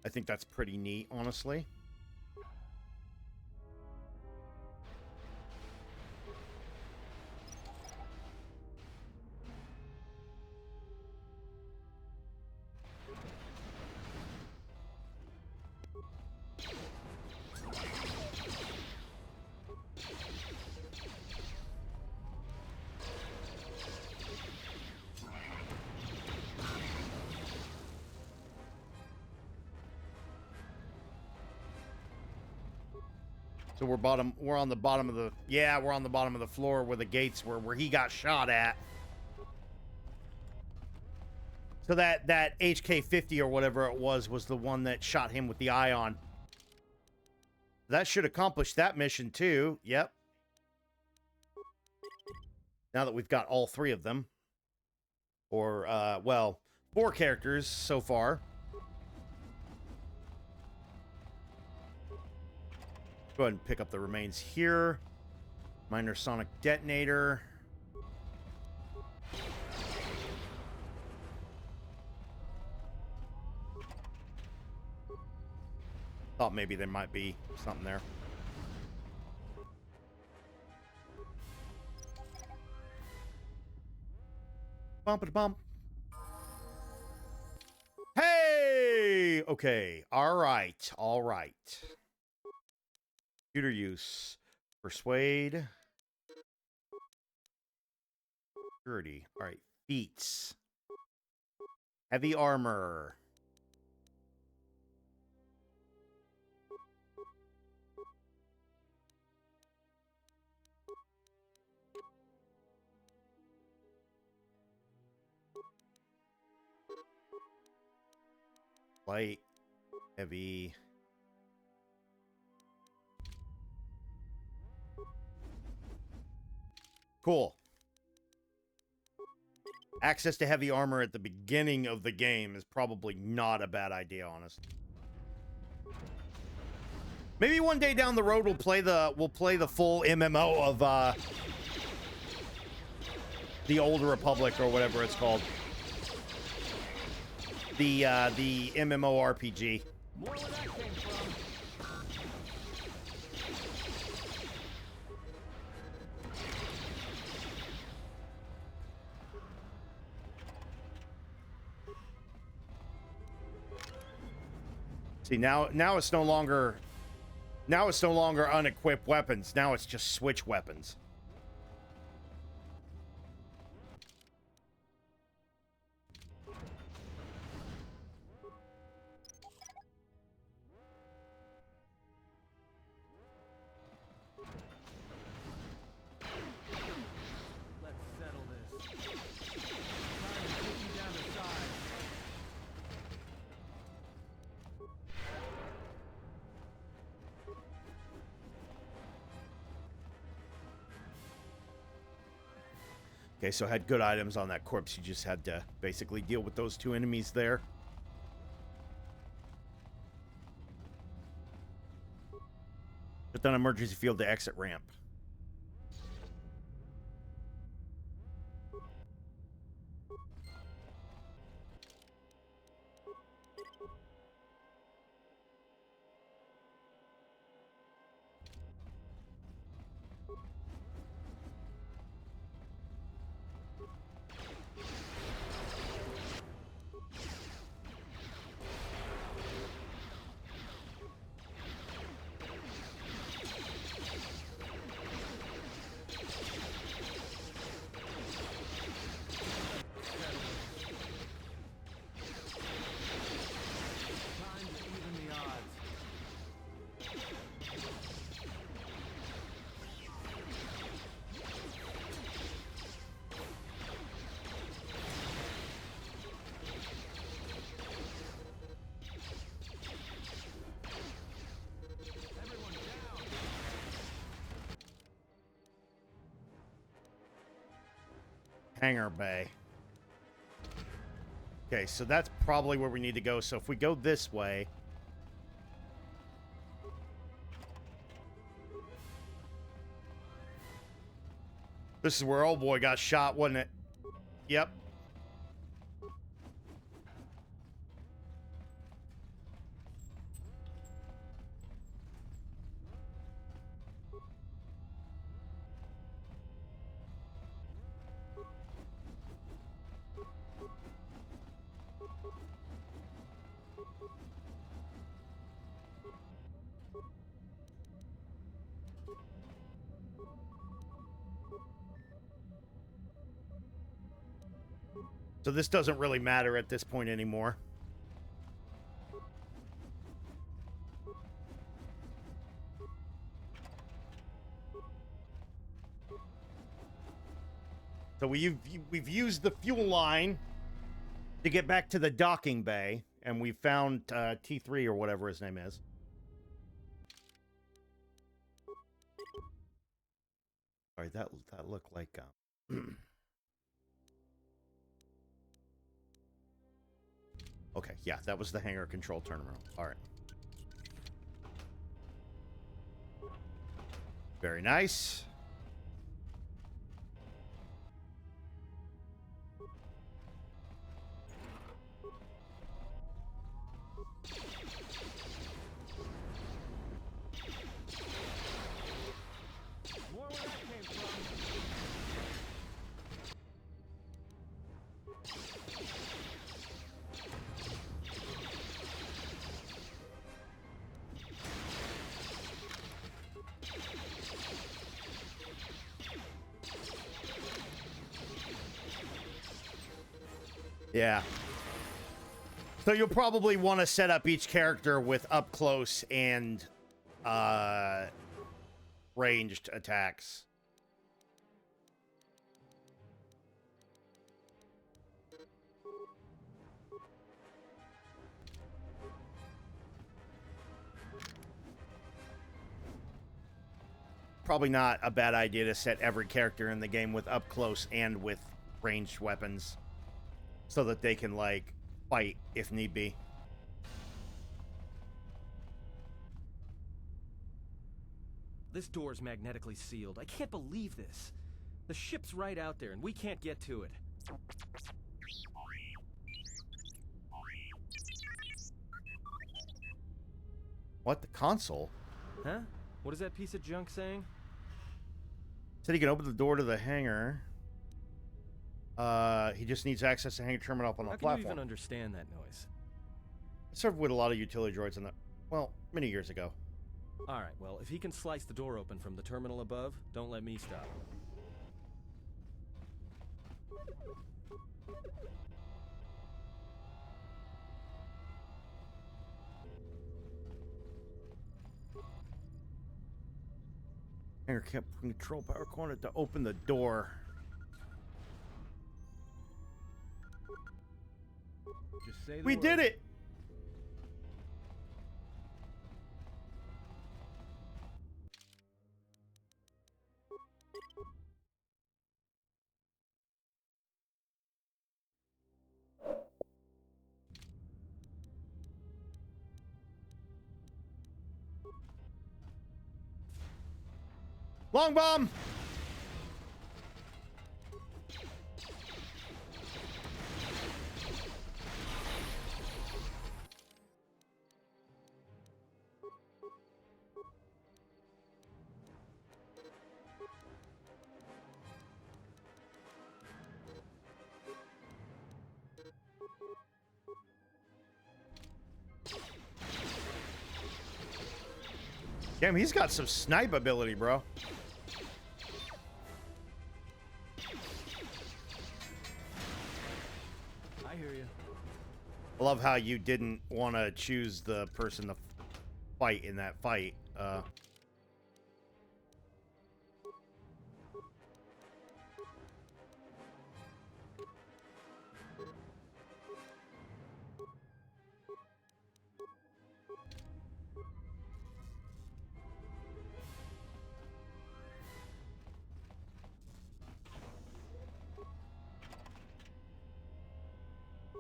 I think that's pretty neat, honestly. So we're on the bottom of the, yeah, we're on the bottom of the floor where the gates were, where he got shot at. So that HK-50 or whatever it was the one that shot him with the ion. That should accomplish that mission too. Yep. Now that we've got all three of them. Or, well, 4 characters so far. Go ahead and pick up the remains here. Minor sonic detonator. Thought maybe there might be something there. Bump-a-bump. Hey! Okay. All right. All right. Computer use. Persuade. Security. All right. Feats. Heavy armor. Light. Heavy. Cool. Access to heavy armor at the beginning of the game is probably not a bad idea, honestly. Maybe one day down the road we'll play the full MMO of the Old Republic or whatever it's called. The MMORPG. More where that came from. See, now it's no longer unequipped weapons. Now it's just switch weapons. Let's settle this. Time to put you down to size. Okay, so I had good items on that corpse. You just had to basically deal with those 2 enemies there. Put down emergency field to exit ramp. Time to even the odds. Everyone down. Hangar bay. Okay, so that's probably where we need to go. So if we go this way... This is where old boy got shot, wasn't it? Yep. So this doesn't really matter at this point anymore. So we've used the fuel line to get back to the docking bay, and we found T3 or whatever his name is. Sorry, that looked like okay, yeah, that was the hangar control terminal. All right. Very nice. More where that came from. Yeah. So you'll probably want to set up each character with up close and ranged attacks. Probably not a bad idea to set every character in the game with up close and with ranged weapons so that they can, like, fight if need be. This door's magnetically sealed. I can't believe this. The ship's right out there, and we can't get to it. What? The console? Huh? What is that piece of junk saying? Said he can open the door to the hangar. He just needs access to hangar terminal up on the How can platform. you even understand that noise? I served with a lot of utility droids in the, well, many years ago. Alright, well, if he can slice the door open from the terminal above, don't let me stop him. Hangar can't control power corner to open the door. Just say the We word. did it! Long bomb! Damn, he's got some snipe ability, bro. I hear you. I love how you didn't want to choose the person to fight in that fight.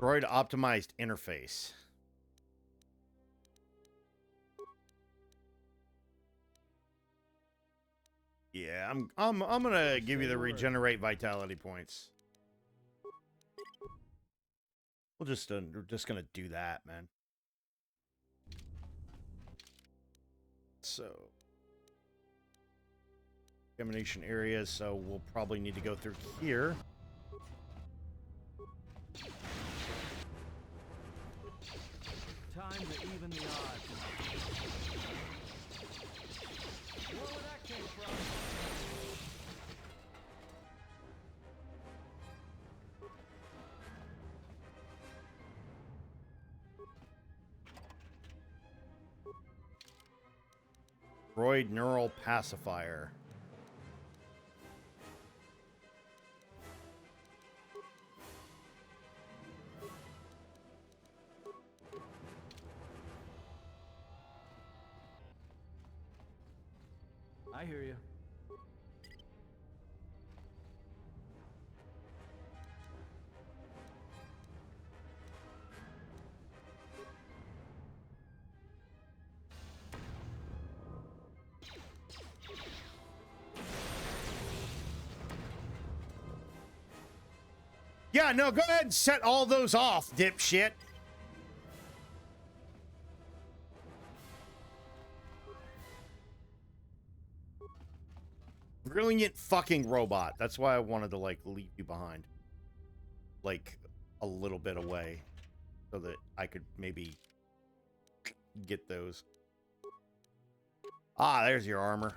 Droid optimized interface. Yeah, I'm gonna give you the regenerate vitality points. We're just gonna do that, man. So, examination areas. So we'll probably need to go through here. Time to even the odds. More where that came from. Droid neural pacifier. I hear you. Yeah, no, go ahead and set all those off, dipshit. Brilliant fucking robot. That's why I wanted to, like, leave you behind. Like, a little bit away. So that I could maybe get those. Ah, there's your armor.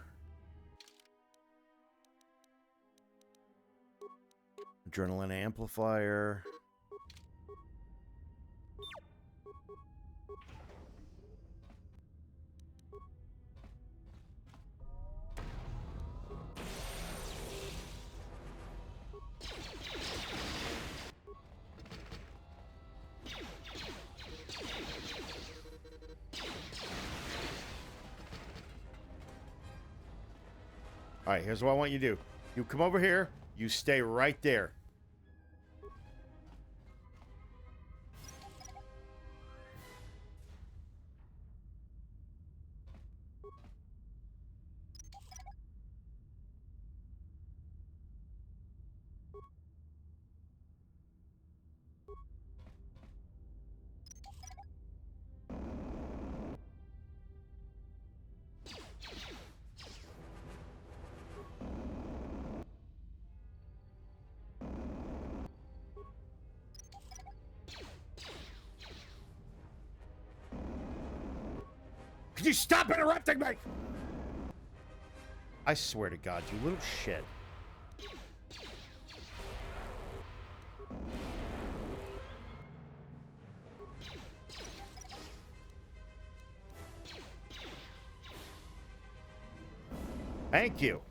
Adrenaline amplifier. All right, here's what I want you to do. You come over here. You stay right there. Could you stop interrupting me? I swear to God, you little shit. Thank you.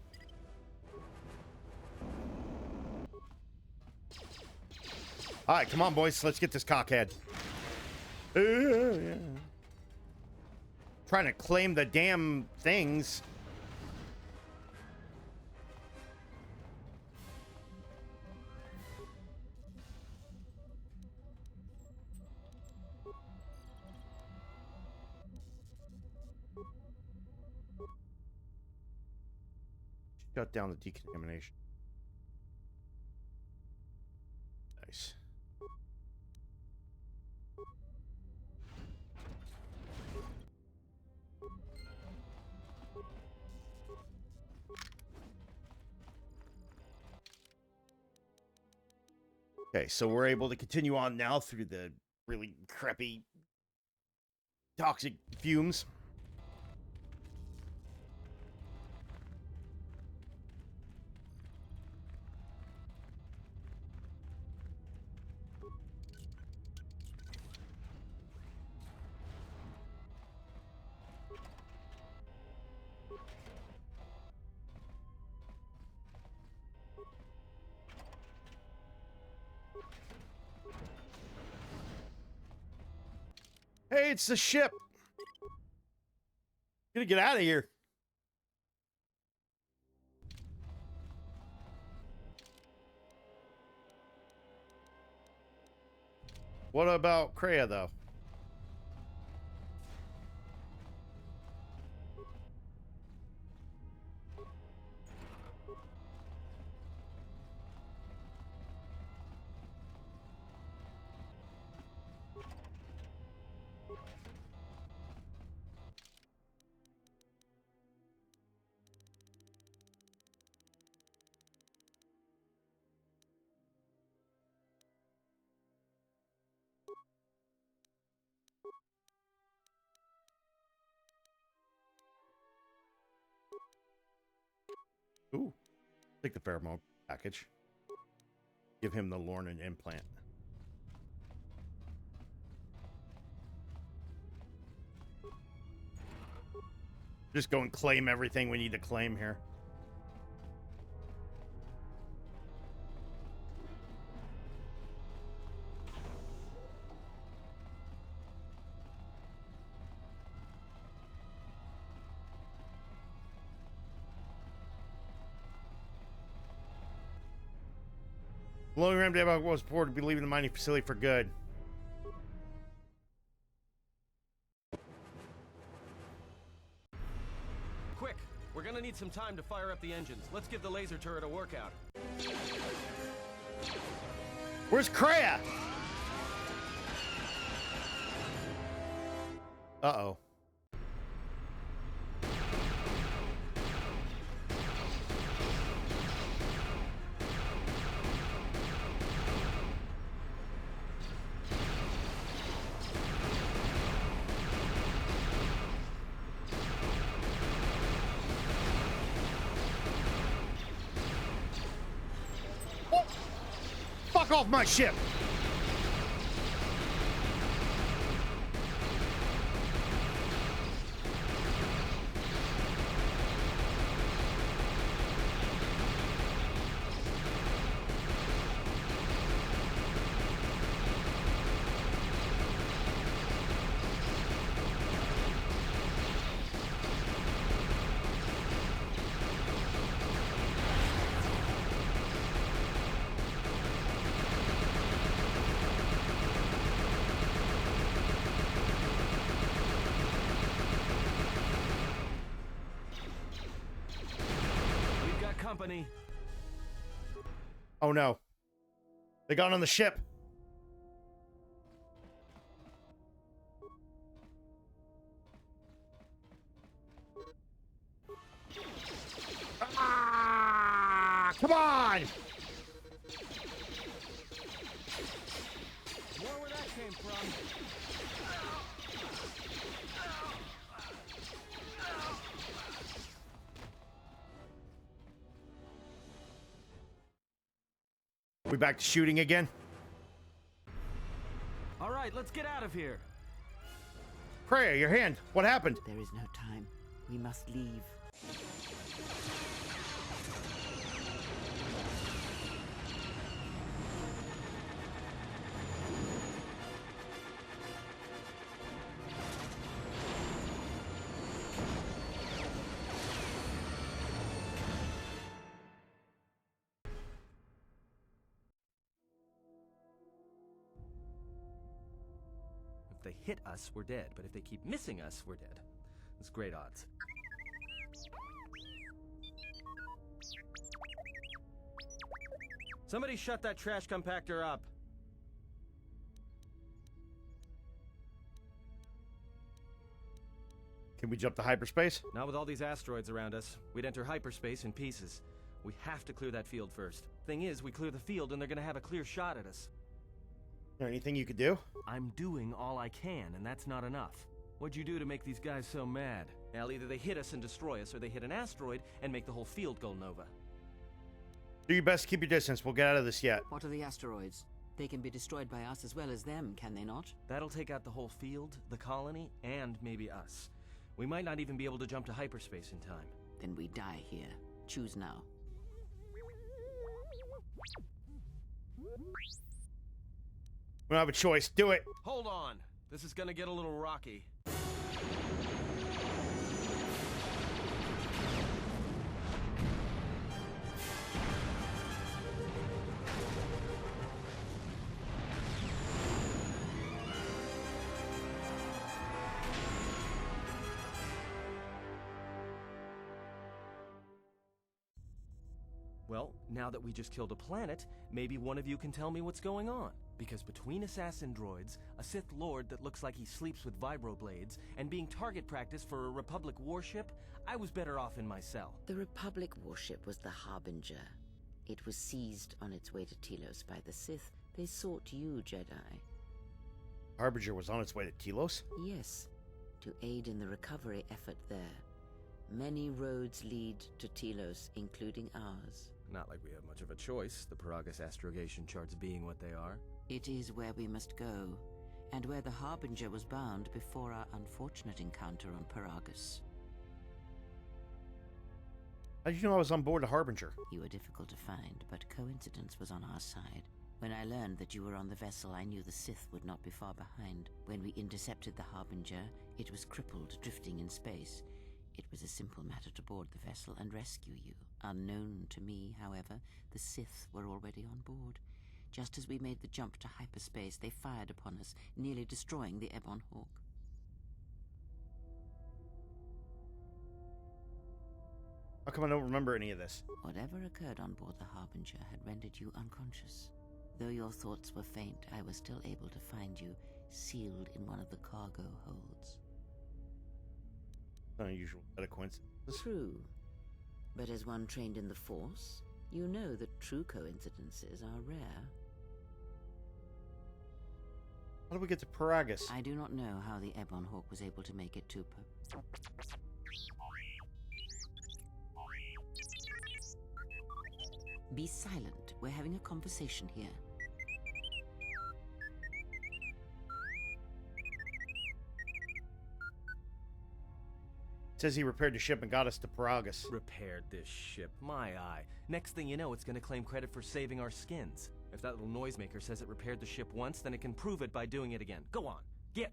All right, come on, boys. Let's get this cockhead. Yeah. Trying to claim the damn things. Shut down the decontamination. Nice. Okay, so we're able to continue on now through the really crappy toxic fumes. Hey, it's the ship. Gonna get out of here. What about Kreia, though? Ooh, take the pheromone package. Give him the Lornan implant. Just go and claim everything we need to claim here. Glowing ram demo was reported to be leaving the mining facility for good. Quick! We're gonna need some time to fire up the engines. Let's give the laser turret a workout. Where's Kreia? Uh-oh. Oh! Fuck off my ship! Company. Oh no. They got on the ship. Ah! Come on! More where that came from. We back to shooting again? All right, let's get out of here. Kreia, your hand. What happened? There is no time. We must leave. If they hit us, we're dead. But if they keep missing us, we're dead. That's great odds. Somebody shut that trash compactor up. Can we jump to hyperspace? Not with all these asteroids around us. We'd enter hyperspace in pieces. We have to clear that field first. Thing is, we clear the field and they're gonna have a clear shot at us. Is there anything you could do? I'm doing all I can, and that's not enough. What'd you do to make these guys so mad? Well, either they hit us and destroy us, or they hit an asteroid and make the whole field go nova. Do your best to keep your distance. We'll get out of this yet. What are the asteroids? They can be destroyed by us as well as them, can they not? That'll take out the whole field, the colony, and maybe us. We might not even be able to jump to hyperspace in time. Then we die here. Choose now. We don't have a choice. Do it. Hold on. This is gonna get a little rocky. Well, now that we just killed a planet, maybe one of you can tell me what's going on. Because between assassin droids, a Sith Lord that looks like he sleeps with vibroblades, and being target practice for a Republic warship, I was better off in my cell. The Republic warship was the Harbinger. It was seized on its way to Telos by the Sith. They sought you, Jedi. Harbinger was on its way to Telos? Yes, to aid in the recovery effort there. Many roads lead to Telos, including ours. Not like we have much of a choice, the Peragus astrogation charts being what they are. It is where we must go, and where the Harbinger was bound before our unfortunate encounter on Peragus. How did you know I was on board the Harbinger? You were difficult to find, but coincidence was on our side. When I learned that you were on the vessel, I knew the Sith would not be far behind. When we intercepted the Harbinger, it was crippled, drifting in space. It was a simple matter to board the vessel and rescue you. Unknown to me, however, the Sith were already on board. Just as we made the jump to hyperspace, they fired upon us, nearly destroying the Ebon Hawk. How come I don't remember any of this? Whatever occurred on board the Harbinger had rendered you unconscious. Though your thoughts were faint, I was still able to find you, sealed in one of the cargo holds. Unusual set of coincidences. True. But as one trained in the Force, you know that true coincidences are rare. How do we get to Paragus? I do not know how the Ebon Hawk was able to make it to Be silent. We're having a conversation here. Says he repaired the ship and got us to Paragus. Repaired this ship. My eye. Next thing you know, it's going to claim credit for saving our skins. If that little noisemaker says it repaired the ship once, then it can prove it by doing it again. Go on. Get!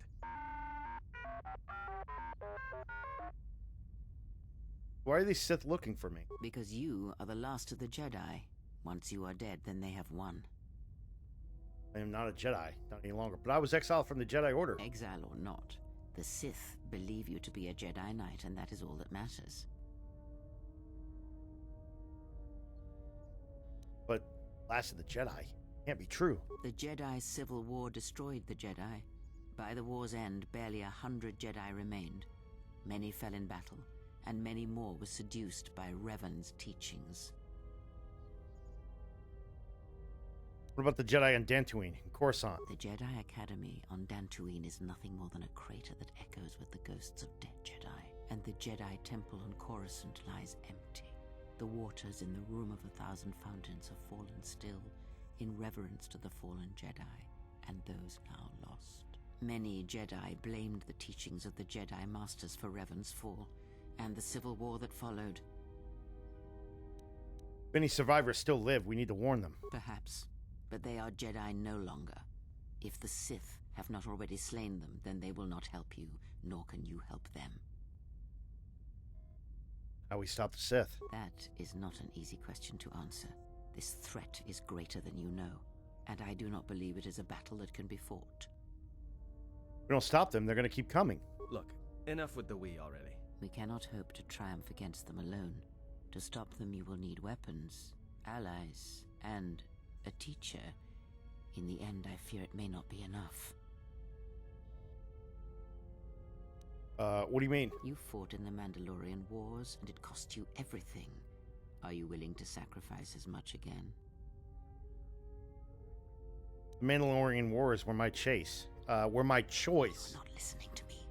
Why are these Sith looking for me? Because you are the last of the Jedi. Once you are dead, then they have won. I am not a Jedi, not any longer. But I was exiled from the Jedi Order. Exile or not, the Sith believe you to be a Jedi Knight, and that is all that matters. But last of the Jedi can't be true. The Jedi Civil War destroyed the Jedi. By the war's end, barely 100 Jedi remained. Many fell in battle, and many more were seduced by Revan's teachings. What about the Jedi on Dantooine and Coruscant? The Jedi Academy on Dantooine is nothing more than a crater that echoes with the ghosts of dead Jedi. And the Jedi Temple on Coruscant lies empty. The waters in the Room of 1,000 Fountains have fallen still, in reverence to the fallen Jedi, and those now lost. Many Jedi blamed the teachings of the Jedi Masters for Revan's fall, and the civil war that followed. If any survivors still live, we need to warn them. Perhaps. But they are Jedi no longer. If the Sith have not already slain them, then they will not help you, nor can you help them. How we stop the Sith? That is not an easy question to answer. This threat is greater than you know, and I do not believe it is a battle that can be fought. If we don't stop them, they're going to keep coming. Look, enough with the we already. We cannot hope to triumph against them alone. To stop them, you will need weapons, allies, and a teacher. In the end, I fear it may not be enough. What do you mean? You fought in the Mandalorian Wars, and it cost you everything. Are you willing to sacrifice as much again? The Mandalorian Wars were my chase. Were my choice. You're not listening to me.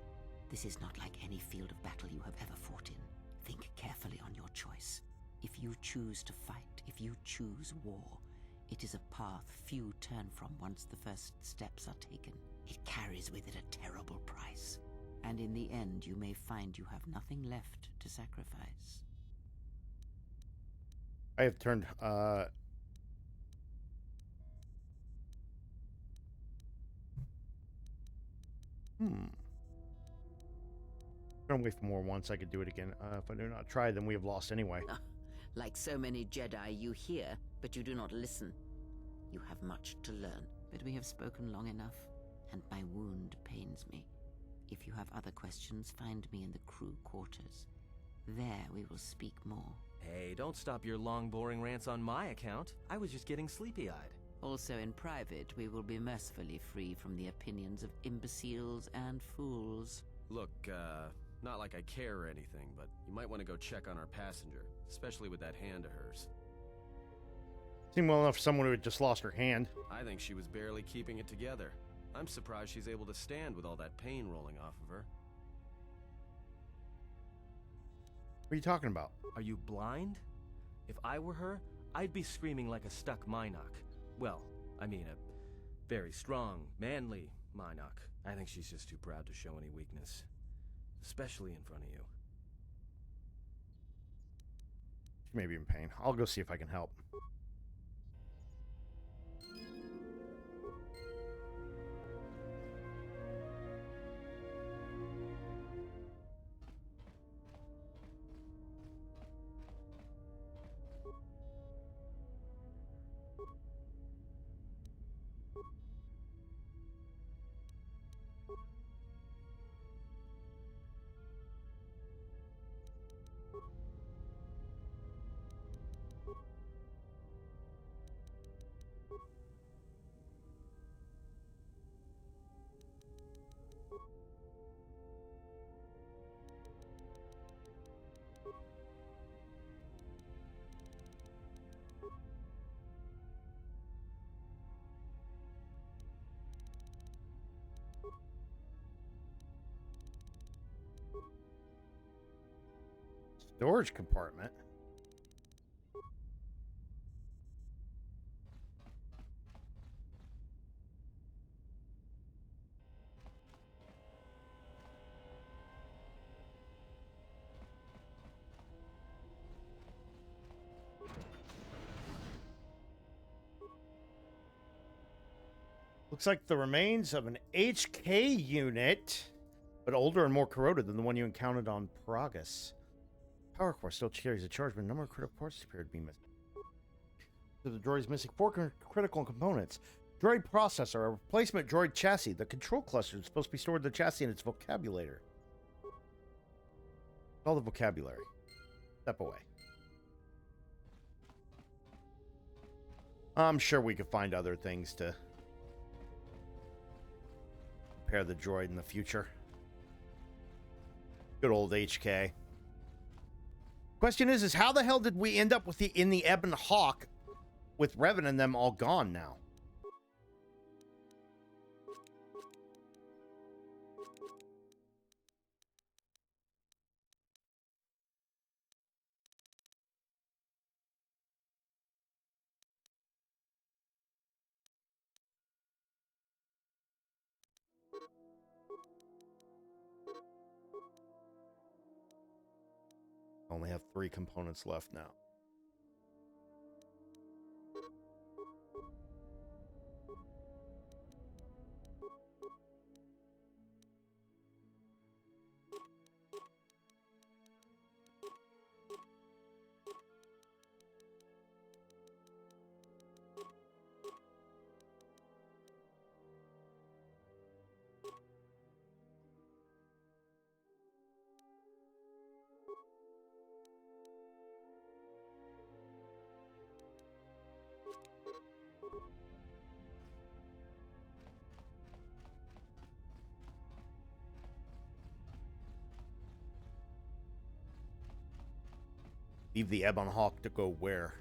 This is not like any field of battle you have ever fought in. Think carefully on your choice. If you choose to fight, if you choose war, it is a path few turn from once the first steps are taken. It carries with it a terrible price. And in the end, you may find you have nothing left to sacrifice. I have turned, Turn away from war once, I could do it again. If I do not try, then we have lost anyway. Like so many Jedi, you hear, but you do not listen. You have much to learn, but we have spoken long enough, and my wound pains me. If you have other questions, find me in the crew quarters. There we will speak more. Hey, don't stop your long, boring rants on my account. I was just getting sleepy-eyed. Also in private, we will be mercifully free from the opinions of imbeciles and fools. Look, not like I care or anything, but you might want to go check on our passenger, especially with that hand of hers. Seemed well enough for someone who had just lost her hand. I think she was barely keeping it together. I'm surprised she's able to stand with all that pain rolling off of her. What are you talking about? Are you blind? If I were her, I'd be screaming like a stuck Minoc. Well, I mean a very strong, manly Minoc. I think she's just too proud to show any weakness. Especially in front of you. She may be in pain. I'll go see if I can help. Storage compartment. Looks like the remains of an HK unit, but older and more corroded than the one you encountered on Paragus. Power core still carries a charge, but a number of critical parts appear to be missing. So the droid is missing 4 critical components. Droid processor, a replacement droid chassis. The control cluster is supposed to be stored in the chassis and its vocabulary. All the vocabulary. Step away. I'm sure we could find other things to repair the droid in the future. Good old HK. Question is how the hell did we end up with in the Ebon Hawk with Revan and them all gone now? Only have 3 components left now. Leave the Ebon Hawk to go where?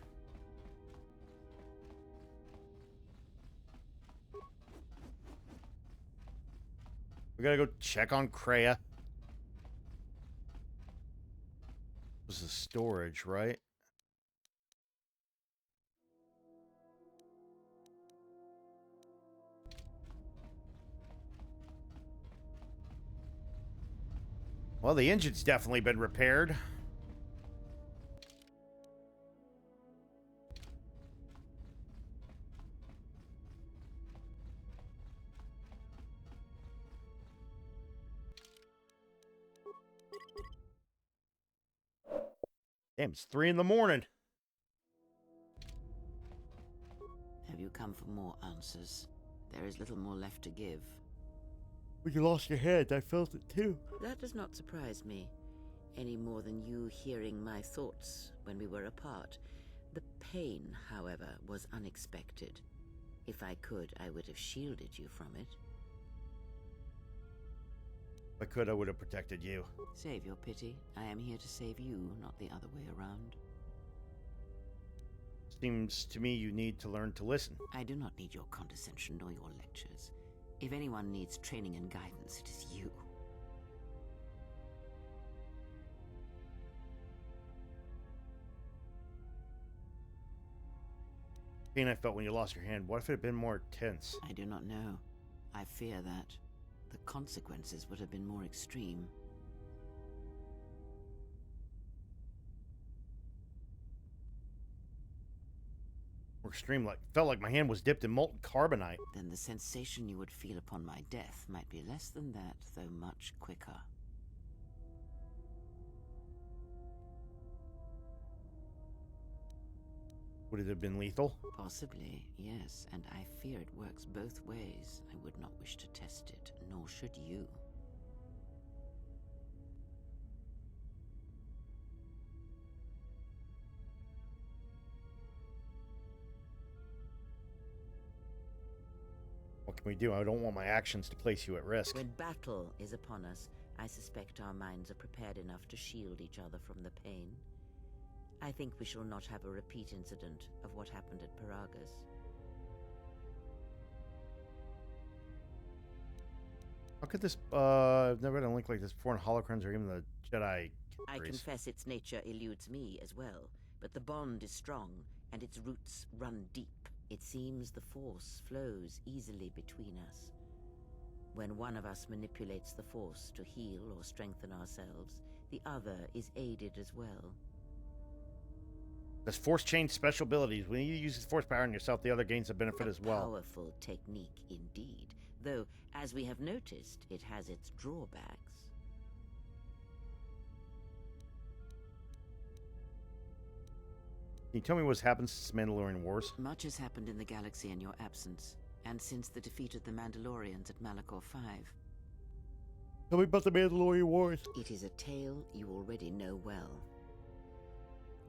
We gotta go check on Kreia. This is storage, right? Well, the engine's definitely been repaired. Damn, it's 3 in the morning. Have you come for more answers? There is little more left to give. When you lost your head, I felt it too. That does not surprise me, any more than you hearing my thoughts when we were apart. The pain, however, was unexpected. If I could, I would have shielded you from it. If I could, I would have protected you. Save your pity. I am here to save you, not the other way around. Seems to me you need to learn to listen. I do not need your condescension nor your lectures. If anyone needs training and guidance, it is you. Pain I felt when you lost your hand. What if it had been more intense? I do not know. I fear that the consequences would have been more extreme. More extreme, like felt like my hand was dipped in molten carbonite. Then the sensation you would feel upon my death might be less than that, though much quicker. Would it have been lethal? Possibly, yes, and I fear it works both ways. I would not wish to test it, nor should you. What can we do? I don't want my actions to place you at risk. When battle is upon us, I suspect our minds are prepared enough to shield each other from the pain. I think we shall not have a repeat incident of what happened at Paragus. How could this, I've never had a link like this before in holocrons or even the Jedi I confess its nature eludes me as well, but the bond is strong, and its roots run deep. It seems the Force flows easily between us. When one of us manipulates the Force to heal or strengthen ourselves, the other is aided as well. Does Force change special abilities? When you use Force power on yourself, the other gains a benefit as well. Powerful technique indeed, though, as we have noticed, it has its drawbacks. Can you tell me what's happened since Mandalorian Wars? Much has happened in the galaxy in your absence, and since the defeat of the Mandalorians at Malachor 5. Tell me about the Mandalorian Wars. It is a tale you already know well.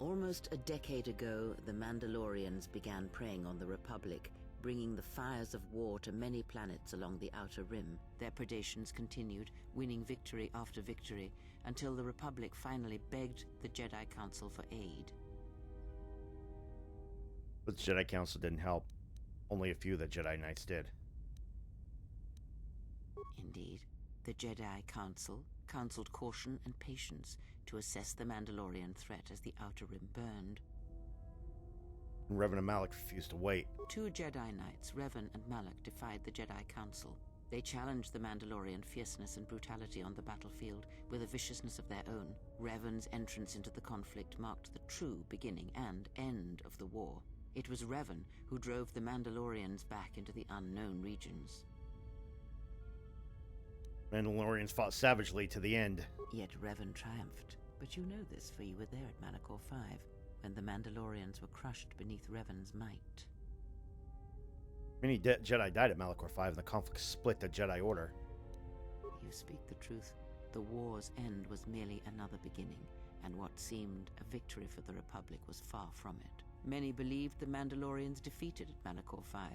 Almost a decade ago, the Mandalorians began preying on the Republic, bringing the fires of war to many planets along the Outer Rim. Their predations continued, winning victory after victory, until the Republic finally begged the Jedi Council for aid. But the Jedi Council didn't help. Only a few of the Jedi Knights did. Indeed. The Jedi Council counseled caution and patience to assess the Mandalorian threat as the Outer Rim burned. Revan and Malak refused to wait. 2 Jedi Knights, Revan and Malak, defied the Jedi Council. They challenged the Mandalorian fierceness and brutality on the battlefield with a viciousness of their own. Revan's entrance into the conflict marked the true beginning and end of the war. It was Revan who drove the Mandalorians back into the unknown regions. Mandalorians fought savagely to the end. Yet Revan triumphed. But you know this, for you were there at Malachor 5, when the Mandalorians were crushed beneath Revan's might. Many Jedi died at Malachor 5, and the conflict split the Jedi Order. You speak the truth. The war's end was merely another beginning, and what seemed a victory for the Republic was far from it. Many believed the Mandalorians defeated at Malachor 5,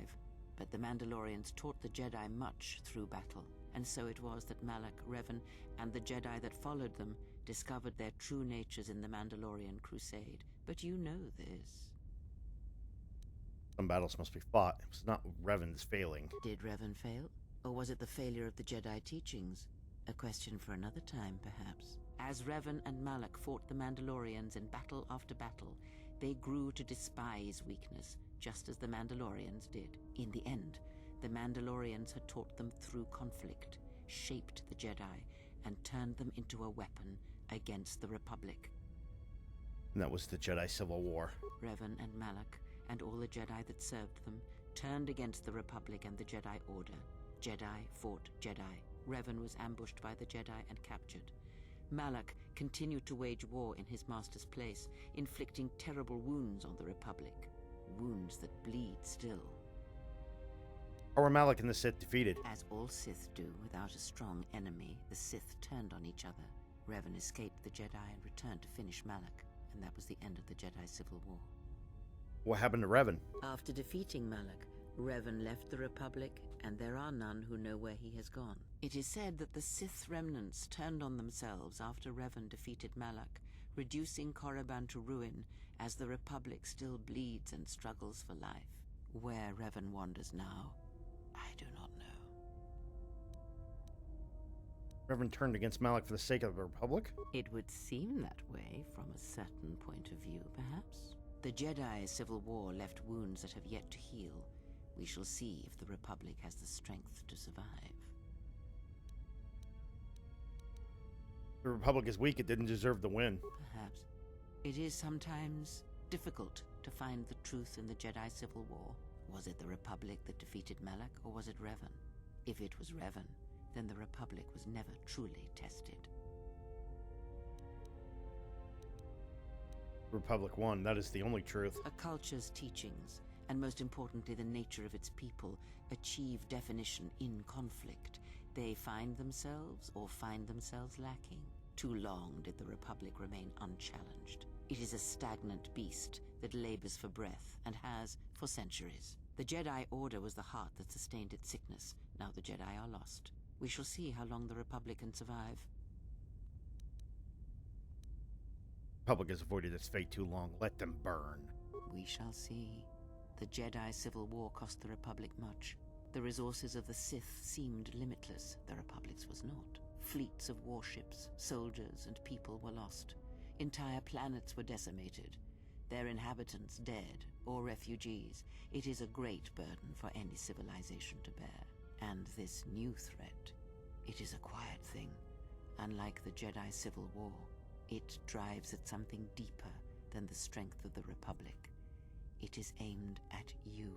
but the Mandalorians taught the Jedi much through battle, and so it was that Malak, Revan, and the Jedi that followed them discovered their true natures in the Mandalorian Crusade. But you know this. Some battles must be fought. It was not Revan's failing. Did Revan fail? Or was it the failure of the Jedi teachings? A question for another time, perhaps. As Revan and Malak fought the Mandalorians in battle after battle, they grew to despise weakness, just as the Mandalorians did. In the end, the Mandalorians had taught them through conflict, shaped the Jedi, and turned them into a weapon against the Republic. And that was the Jedi Civil War. Revan and Malak, and all the Jedi that served them, turned against the Republic and the Jedi Order. Jedi fought Jedi. Revan was ambushed by the Jedi and captured. Malak continued to wage war in his master's place, inflicting terrible wounds on the Republic. Wounds that bleed still. How were Malak and the Sith defeated? As all Sith do, without a strong enemy, the Sith turned on each other. Revan escaped the Jedi and returned to finish Malak, and that was the end of the Jedi Civil War. What happened to Revan? After defeating Malak, Revan left the Republic, and there are none who know where he has gone. It is said that the Sith remnants turned on themselves after Revan defeated Malak, reducing Korriban to ruin as the Republic still bleeds and struggles for life. Where Revan wanders now, I do not know. Revan turned against Malak for the sake of the Republic? It would seem that way from a certain point of view, perhaps. The Jedi Civil War left wounds that have yet to heal. We shall see if the Republic has the strength to survive. The Republic is weak. It didn't deserve the win. Perhaps. It is sometimes difficult to find the truth in the Jedi Civil War. Was it the Republic that defeated Malak, or was it Revan? If it was Revan, then the Republic was never truly tested. The Republic won. That is the only truth. A culture's teachings, and most importantly the nature of its people, achieve definition in conflict. They find themselves lacking. Too long did the Republic remain unchallenged. It is a stagnant beast that labors for breath, and has for centuries. The Jedi Order was the heart that sustained its sickness. Now the Jedi are lost. We shall see how long the Republic can survive. The Republic has avoided its fate too long. Let them burn. We shall see. The Jedi Civil War cost the Republic much. The resources of the Sith seemed limitless. The Republic's was not. Fleets of warships, soldiers, and people were lost. Entire planets were decimated. Their inhabitants dead or refugees. It is a great burden for any civilization to bear. And this new threat, it is a quiet thing. Unlike the Jedi Civil War, it drives at something deeper than the strength of the Republic. It is aimed at you.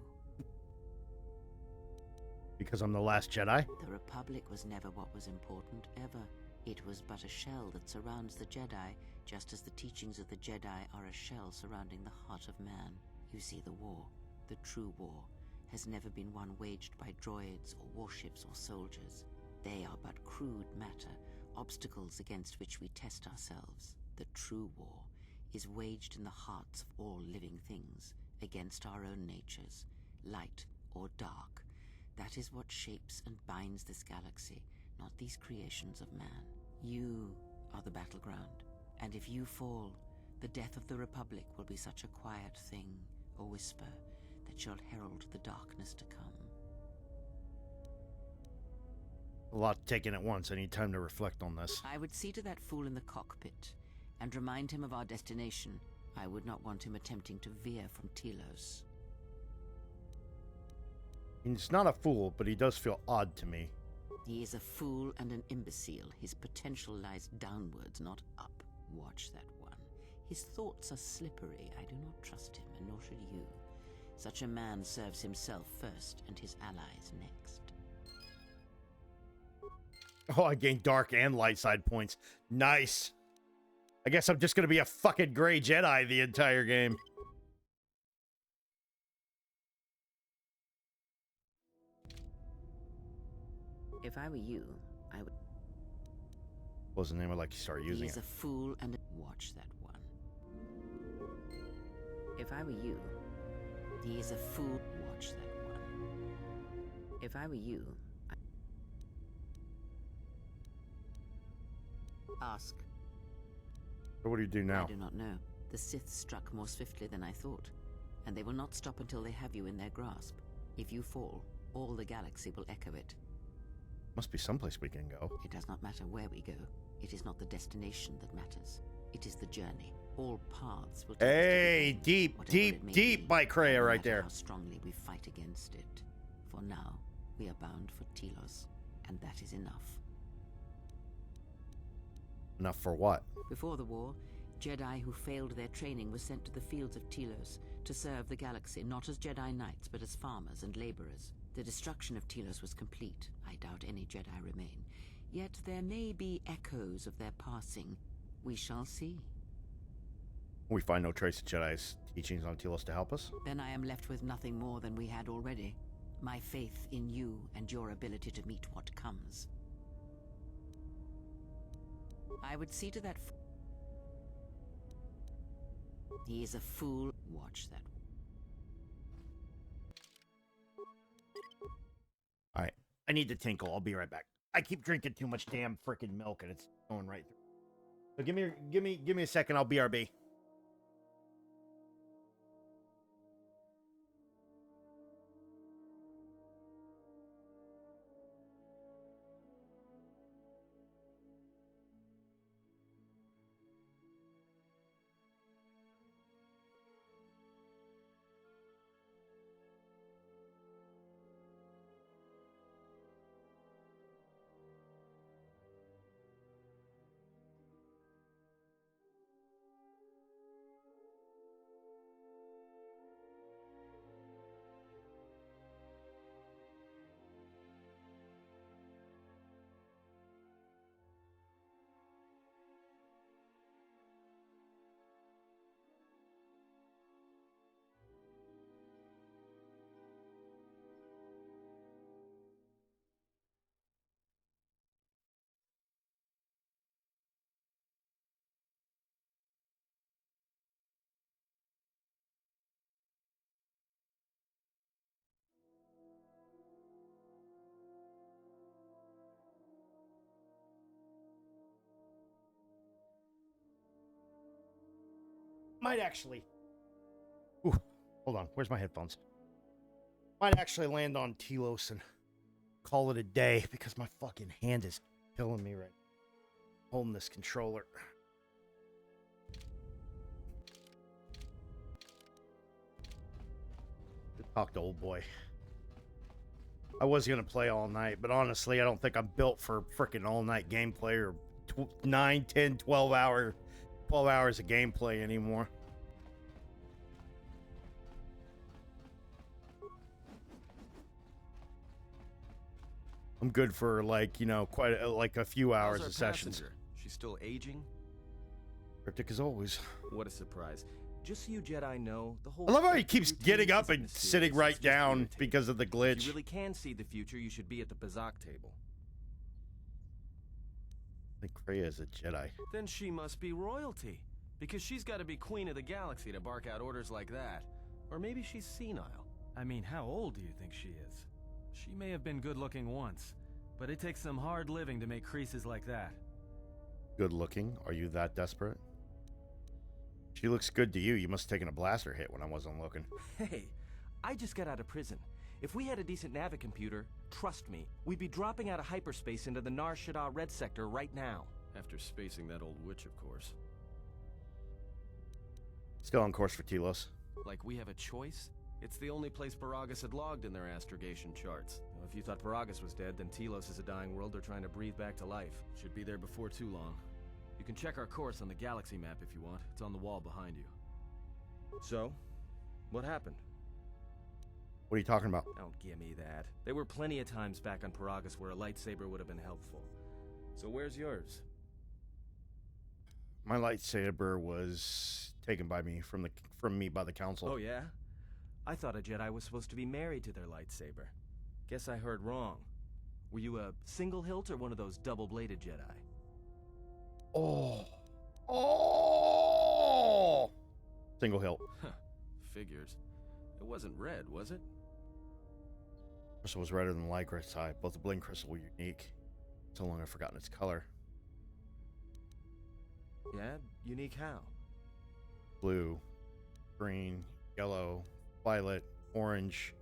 Because I'm the last Jedi? The Republic was never what was important, ever. It was but a shell that surrounds the Jedi, just as the teachings of the Jedi are a shell surrounding the heart of man. You see, the war, the true war, has never been one waged by droids or warships or soldiers. They are but crude matter, obstacles against which we test ourselves. The true war is waged in the hearts of all living things, against our own natures, light or dark. That is what shapes and binds this galaxy, not these creations of man. You are the battleground, and if you fall, the death of the Republic will be such a quiet thing, a whisper, that shall herald the darkness to come. A lot taken at once. I need time to reflect on this. I would see to that fool in the cockpit, and remind him of our destination. I would not want him attempting to veer from Telos. He's not a fool, but he does feel odd to me. He is a fool and an imbecile. His potential lies downwards, not up. Watch that one. His thoughts are slippery. I do not trust him, and nor should you. Such a man serves himself first, and his allies next. Oh, I gained dark and light side points. Nice. I guess I'm just gonna be a fucking gray Jedi the entire game. If I were you, I would... What was the name? I'd like to start using He's it. a fool and... Watch that one. If I were you... He is a fool... Watch that one. If I were you... Ask. So what do you do now? I do not know. The Sith struck more swiftly than I thought, and they will not stop until they have you in their grasp. If you fall, all the galaxy will echo it. Must be someplace we can go. It does not matter where we go. It is not the destination that matters. It is the journey. All paths will take us to the Hey, end, deep, whatever it deep, may deep be, by Kreia no right matter there. how strongly we fight against it. For now, we are bound for Telos, and that is enough. Enough for what? Before the war, Jedi who failed their training were sent to the fields of Telos to serve the galaxy, not as Jedi Knights, but as farmers and laborers. The destruction of Telos was complete. I doubt any Jedi remain. Yet there may be echoes of their passing. We shall see. We find no trace of Jedi's teachings on Telos to help us. Then I am left with nothing more than we had already. My faith in you and your ability to meet what comes. I would see to that... He is a fool. Watch that. Alright. I need to tinkle. I'll be right back. I keep drinking too much damn freaking milk and it's going right through. So give me a second. I'll BRB. Might actually... Ooh, hold on. Where's my headphones? Might actually land on Telos and call it a day because my fucking hand is killing me right now. Holding this controller. Talk to old boy. I was going to play all night, but honestly, I don't think I'm built for freaking all night gameplay or 9, 10, 12 hours of gameplay anymore. I'm good for like, you know, quite like a few hours of sessions. She's still aging? Cryptic as always. What a surprise. Just so you Jedi know, the whole... I love how he keeps getting up and sitting right down because of the glitch. If you really can see the future, you should be at the Bazak table. I think Kreia is a Jedi. Then she must be royalty, because she's got to be queen of the galaxy to bark out orders like that. Or maybe she's senile. I mean, how old do you think she is? She may have been good looking once, but it takes some hard living to make creases like that. Good looking? Are you that desperate? She looks good to you. You must have taken a blaster hit when I wasn't looking. Hey, I just got out of prison. If we had a decent navicomputer, trust me, we'd be dropping out of hyperspace into the Nar Shaddaa Red Sector right now. After spacing that old witch, of course. Still on course for Telos. Like we have a choice? It's the only place Paragus had logged in their astrogation charts. If you thought Paragus was dead, then Telos is a dying world they're trying to breathe back to life. Should be there before too long. You can check our course on the galaxy map if you want. It's on the wall behind you. So, what happened? What are you talking about? Don't give me that. There were plenty of times back on Paragus where a lightsaber would have been helpful. So where's yours? My lightsaber was taken by me from me by the council. Oh yeah? I thought a Jedi was supposed to be married to their lightsaber. Guess I heard wrong. Were you a single hilt or one of those double-bladed Jedi? Oh! Single hilt. Huh. Figures. It wasn't red, was it? Crystal was redder than the light crystal. Both the bling crystal were unique. So long I've forgotten its color. Yeah? Unique how? Blue, green, yellow, violet, orange.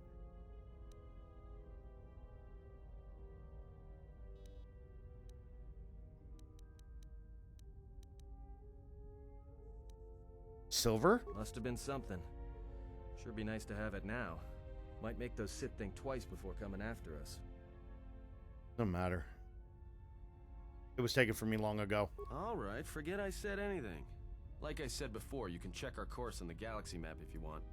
Silver? Must have been something. Sure be nice to have it now. Might make those Sith think twice before coming after us. Doesn't matter. It was taken from me long ago. Alright, forget I said anything. Like I said before, you can check our course on the galaxy map if you want.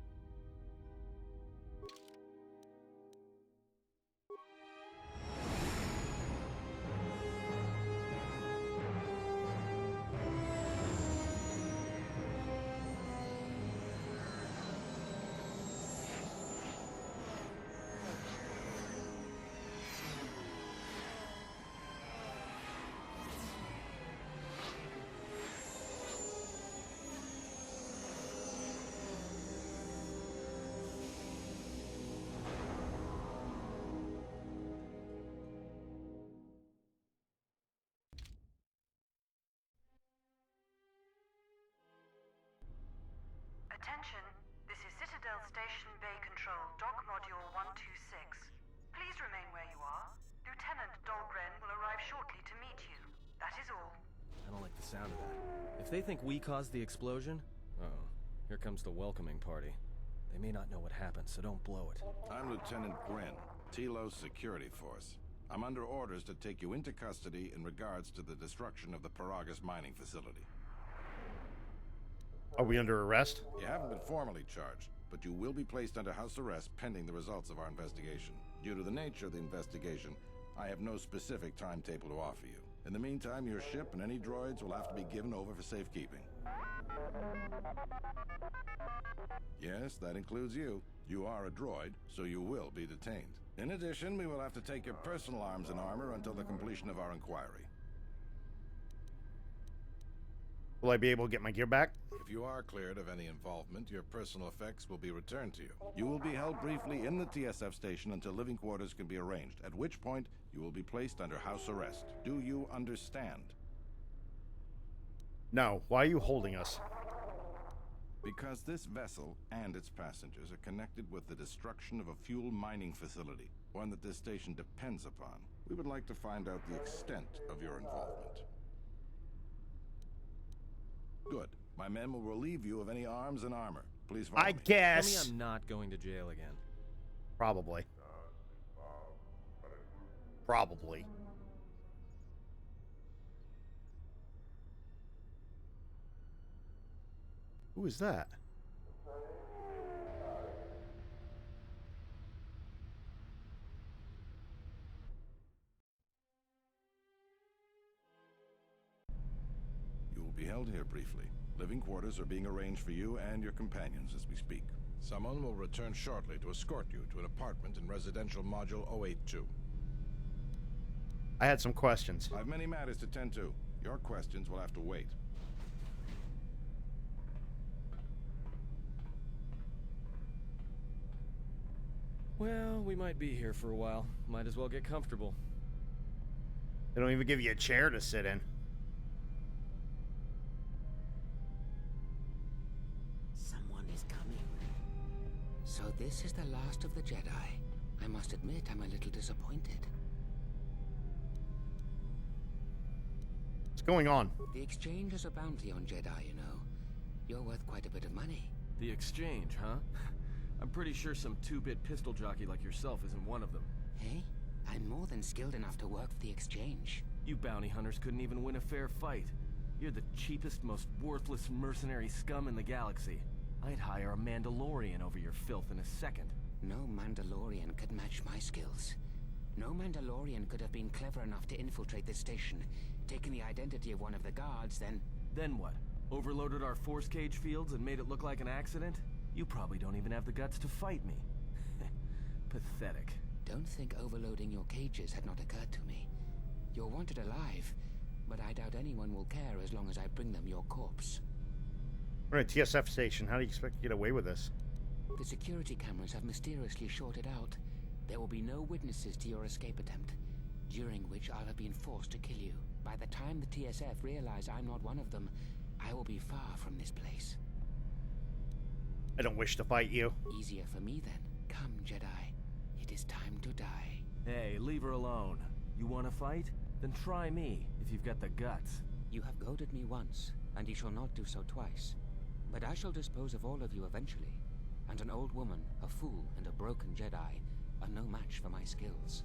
Attention, this is Citadel Station Bay Control, Dock Module 126. Please remain where you are. Lieutenant Dahlgren will arrive shortly to meet you. That is all. I don't like the sound of that. If they think we caused the explosion... Uh-oh. Here comes the welcoming party. They may not know what happened, so don't blow it. I'm Lieutenant Grin, Telos Security Force. I'm under orders to take you into custody in regards to the destruction of the Paragus mining facility. Are we under arrest? You haven't been formally charged, but you will be placed under house arrest pending the results of our investigation. Due to the nature of the investigation, I have no specific timetable to offer you. In the meantime, your ship and any droids will have to be given over for safekeeping. Yes, that includes you. You are a droid, so you will be detained. In addition, we will have to take your personal arms and armor until the completion of our inquiry. Will I be able to get my gear back? If you are cleared of any involvement, your personal effects will be returned to you. You will be held briefly in the TSF station until living quarters can be arranged, at which point you will be placed under house arrest. Do you understand? No. Why are you holding us? Because this vessel and its passengers are connected with the destruction of a fuel mining facility, one that this station depends upon. We would like to find out the extent of your involvement. Good. My men will relieve you of any arms and armor. Please follow I me. guess. Tell me I'm not going to jail again. Probably. Probably. Who is that? You will be held here briefly. Living quarters are being arranged for you and your companions as we speak. Someone will return shortly to escort you to an apartment in residential module 082. I had some questions. I have many matters to tend to. Your questions will have to wait. Well, we might be here for a while. Might as well get comfortable. They don't even give you a chair to sit in. Someone is coming. So this is the last of the Jedi. I must admit, I'm a little disappointed. What's going on? The exchange is a bounty on Jedi, you know. You're worth quite a bit of money. The exchange, huh? I'm pretty sure some two-bit pistol jockey like yourself isn't one of them. Hey, I'm more than skilled enough to work for the exchange. You bounty hunters couldn't even win a fair fight. You're the cheapest, most worthless mercenary scum in the galaxy. I'd hire a Mandalorian over your filth in a second. No Mandalorian could match my skills. No Mandalorian could have been clever enough to infiltrate this station, taken the identity of one of the guards, then... Then what? Overloaded our force cage fields and made it look like an accident? You probably don't even have the guts to fight me. Pathetic. Don't think overloading your cages had not occurred to me. You're wanted alive, but I doubt anyone will care as long as I bring them your corpse. We're at a TSF station. How do you expect to get away with this? The security cameras have mysteriously shorted out. There will be no witnesses to your escape attempt, during which I'll have been forced to kill you. By the time the TSF realize I'm not one of them, I will be far from this place. I don't wish to fight you. Easier for me then. Come, Jedi. It is time to die. Hey, leave her alone. You want to fight? Then try me, if you've got the guts. You have goaded me once, and you shall not do so twice. But I shall dispose of all of you eventually. And an old woman, a fool, and a broken Jedi are no match for my skills.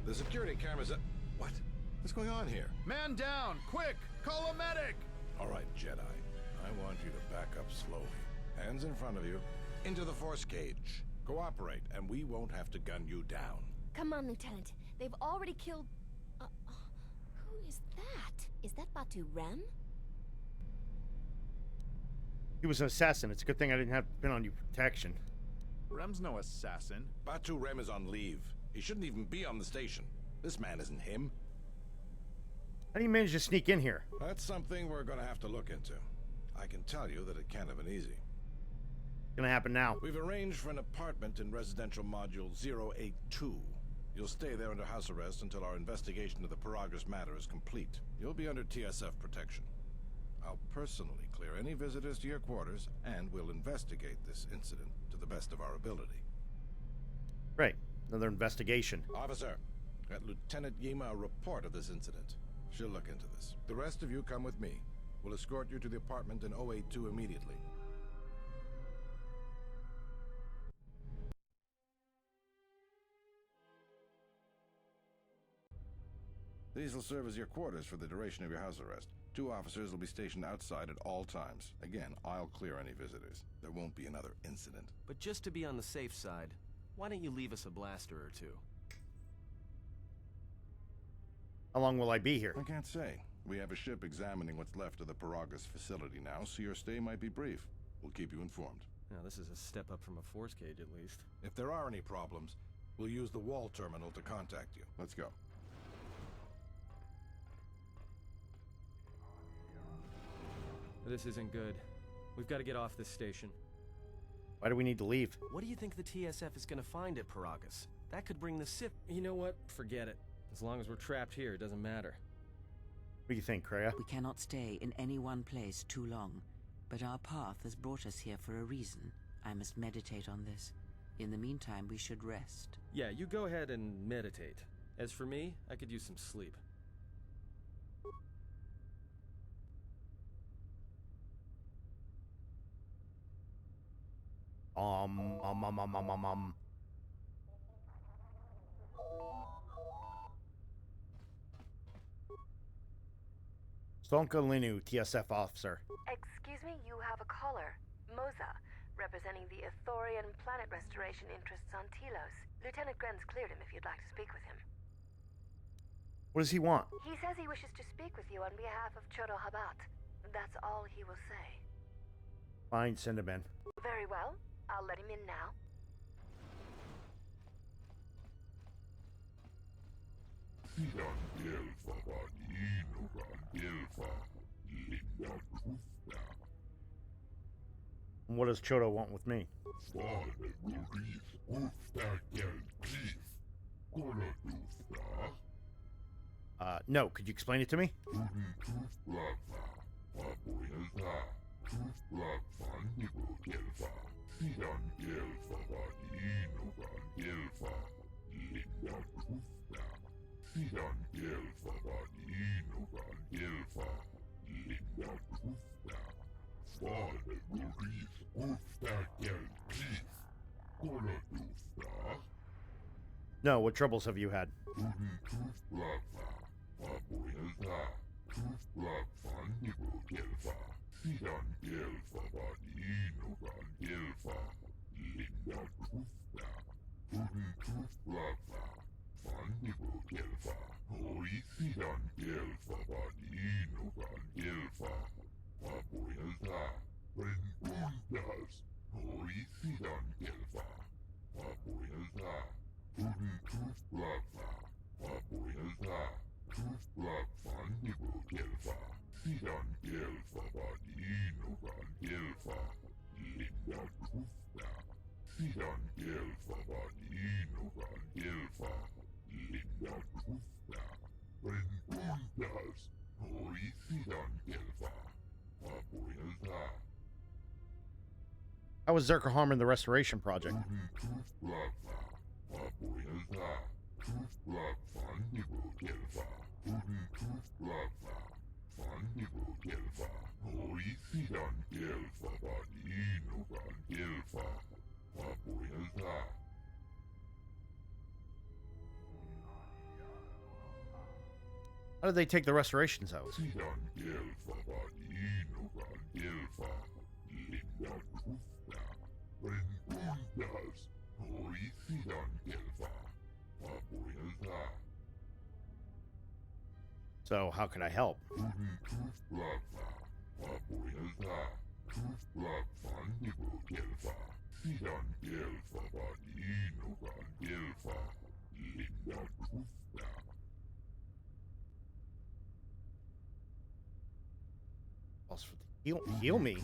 The security cameras... What? What's going on here? Man down! Quick! Call a medic! All right, Jedi. I want you to back up slowly. Hands in front of you. Into the force cage. Cooperate, and we won't have to gun you down. Come on, Lieutenant. They've already killed... who is that? Is that Batu Rem? He was an assassin. It's a good thing I didn't have to pin on you protection. Rem's no assassin. Batu Rem is on leave. He shouldn't even be on the station. This man isn't him. How do you manage to sneak in here? That's something we're going to have to look into. I can tell you that it can't have been easy. Gonna happen now. We've arranged for an apartment in residential module 082. You'll stay there under house arrest until our investigation of the Paragus matter is complete. You'll be under TSF protection. I'll personally clear any visitors to your quarters, and we'll investigate this incident to the best of our ability. Right. Another investigation. Officer, get Lieutenant Yima a report of this incident. She'll look into this. The rest of you come with me. We'll escort you to the apartment in 082 immediately. These will serve as your quarters for the duration of your house arrest. 2 officers will be stationed outside at all times. Again, I'll clear any visitors. There won't be another incident. But just to be on the safe side, why don't you leave us a blaster or 2? How long will I be here? I can't say. We have a ship examining what's left of the Paragas facility now, so your stay might be brief. We'll keep you informed. Now, this is a step up from a force cage, at least. If there are any problems, we'll use the wall terminal to contact you. Let's go. This isn't good. We've got to get off this station. Why do we need to leave? What do you think the TSF is going to find at Paragas? That could bring the Sith... You know what? Forget it. As long as we're trapped here, it doesn't matter. What do you think, Kreia? We cannot stay in any one place too long, but our path has brought us here for a reason. I must meditate on this. In the meantime, we should rest. Yeah, you go ahead and meditate. As for me, I could use some sleep. Stonka Linu, TSF officer. Excuse me, you have a caller. Moza, representing the Ithorian planet restoration interests on Telos. Lieutenant Grenz cleared him if you'd like to speak with him. What does he want? He says he wishes to speak with you on behalf of Chodo Habat. That's all he will say. Fine, send him in. Very well. I'll let him in now. And what does Chodo want with me? No, could you explain it to me? No, what troubles have you had? How was Zerka harming the restoration project? How did they take the restorations out? So, how can I help? Heal me?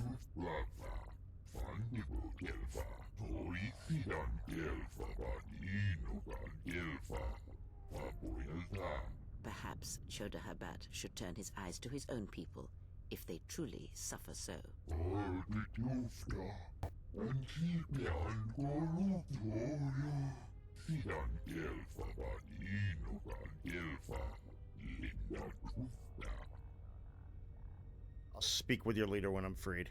Perhaps Chodo Habat should turn his eyes to his own people, if they truly suffer so. I'll speak with your leader when I'm freed.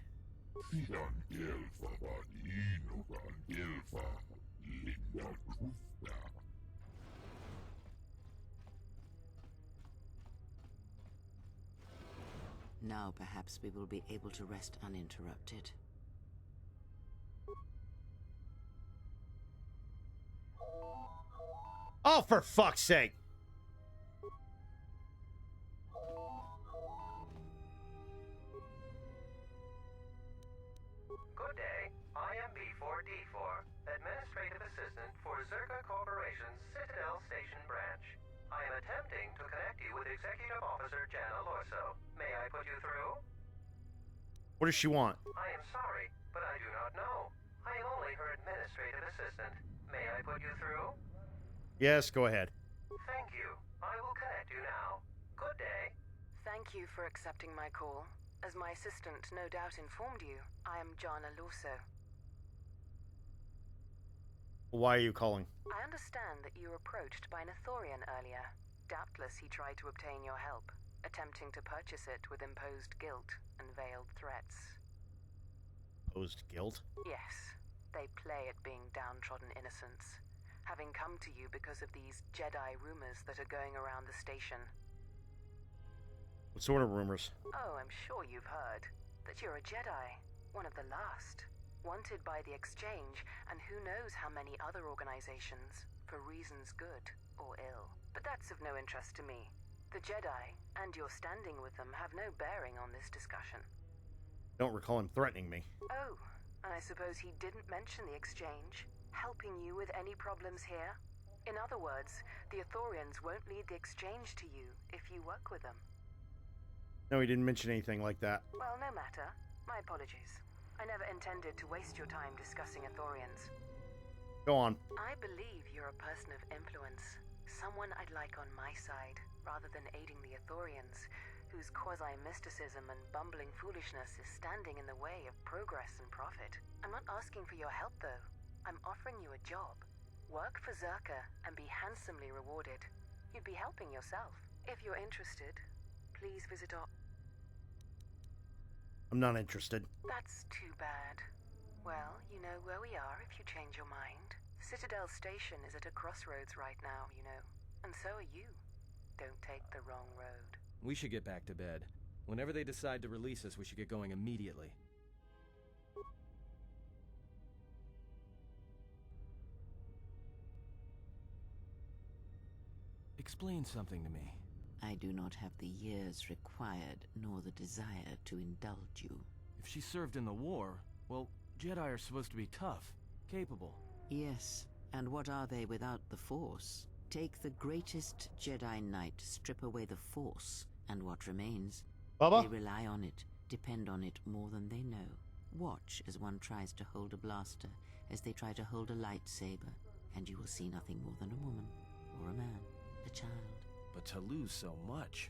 Now perhaps we will be able to rest uninterrupted. Oh, for fuck's sake! Good day. I am B4D4, Administrative Assistant for Zerka Corporation's Citadel Station branch. I am attempting to connect you with Executive Officer Jana Lorso. May I put you through? What does she want? I am sorry, but I do not know. I am only her Administrative Assistant. May I put you through? Yes, go ahead. Thank you. I will connect you now. Good day. Thank you for accepting my call. As my assistant no doubt informed you, I am Jana Lorso. Why are you calling? I understand that you were approached by an Ithorian earlier. Doubtless he tried to obtain your help, attempting to purchase it with imposed guilt and veiled threats. Imposed guilt? Yes, they play at being downtrodden innocents, having come to you because of these Jedi rumors that are going around the station. What sort of rumors? Oh, I'm sure you've heard that you're a Jedi, one of the last, wanted by the Exchange and who knows how many other organizations, for reasons good or ill. But that's of no interest to me. The Jedi, and your standing with them, have no bearing on this discussion. Don't recall him threatening me. Oh, and I suppose he didn't mention the Exchange, helping you with any problems here? In other words, the Ithorians won't lead the Exchange to you if you work with them. No, he didn't mention anything like that. Well, no matter. My apologies. I never intended to waste your time discussing Ithorians. Go on. I believe you're a person of influence. Someone I'd like on my side, rather than aiding the Ithorians, whose quasi-mysticism and bumbling foolishness is standing in the way of progress and profit. I'm not asking for your help, though. I'm offering you a job. Work for Zerka and be handsomely rewarded. You'd be helping yourself. If you're interested, please visit our... I'm not interested. That's too bad. Well, you know where we are if you change your mind. Citadel Station is at a crossroads right now, you know. And so are you. Don't take the wrong road. We should get back to bed. Whenever they decide to release us, we should get going immediately. Explain something to me. I do not have the years required, nor the desire to indulge you. If she served in the war, well, Jedi are supposed to be tough, capable. Yes, and what are they without the Force? Take the greatest Jedi Knight, strip away the Force, and what remains? Bubba? They rely on it, depend on it more than they know. Watch as one tries to hold a blaster, as they try to hold a lightsaber, and you will see nothing more than a woman, or a man, a child. But to lose so much,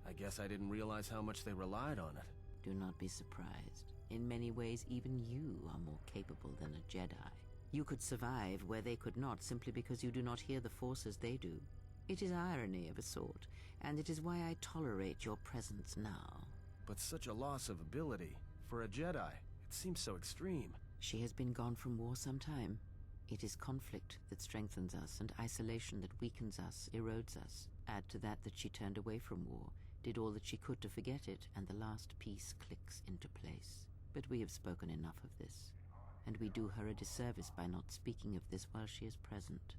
I guess I didn't realize how much they relied on it. Do not be surprised. In many ways, even you are more capable than a Jedi. You could survive where they could not simply because you do not hear the Force as they do. It is irony of a sort, and it is why I tolerate your presence now. But such a loss of ability, for a Jedi, it seems so extreme. She has been gone from war some time. It is conflict that strengthens us, and isolation that weakens us, erodes us. Add to that she turned away from war, did all that she could to forget it, and the last piece clicks into place. But we have spoken enough of this, and we do her a disservice by not speaking of this while she is present.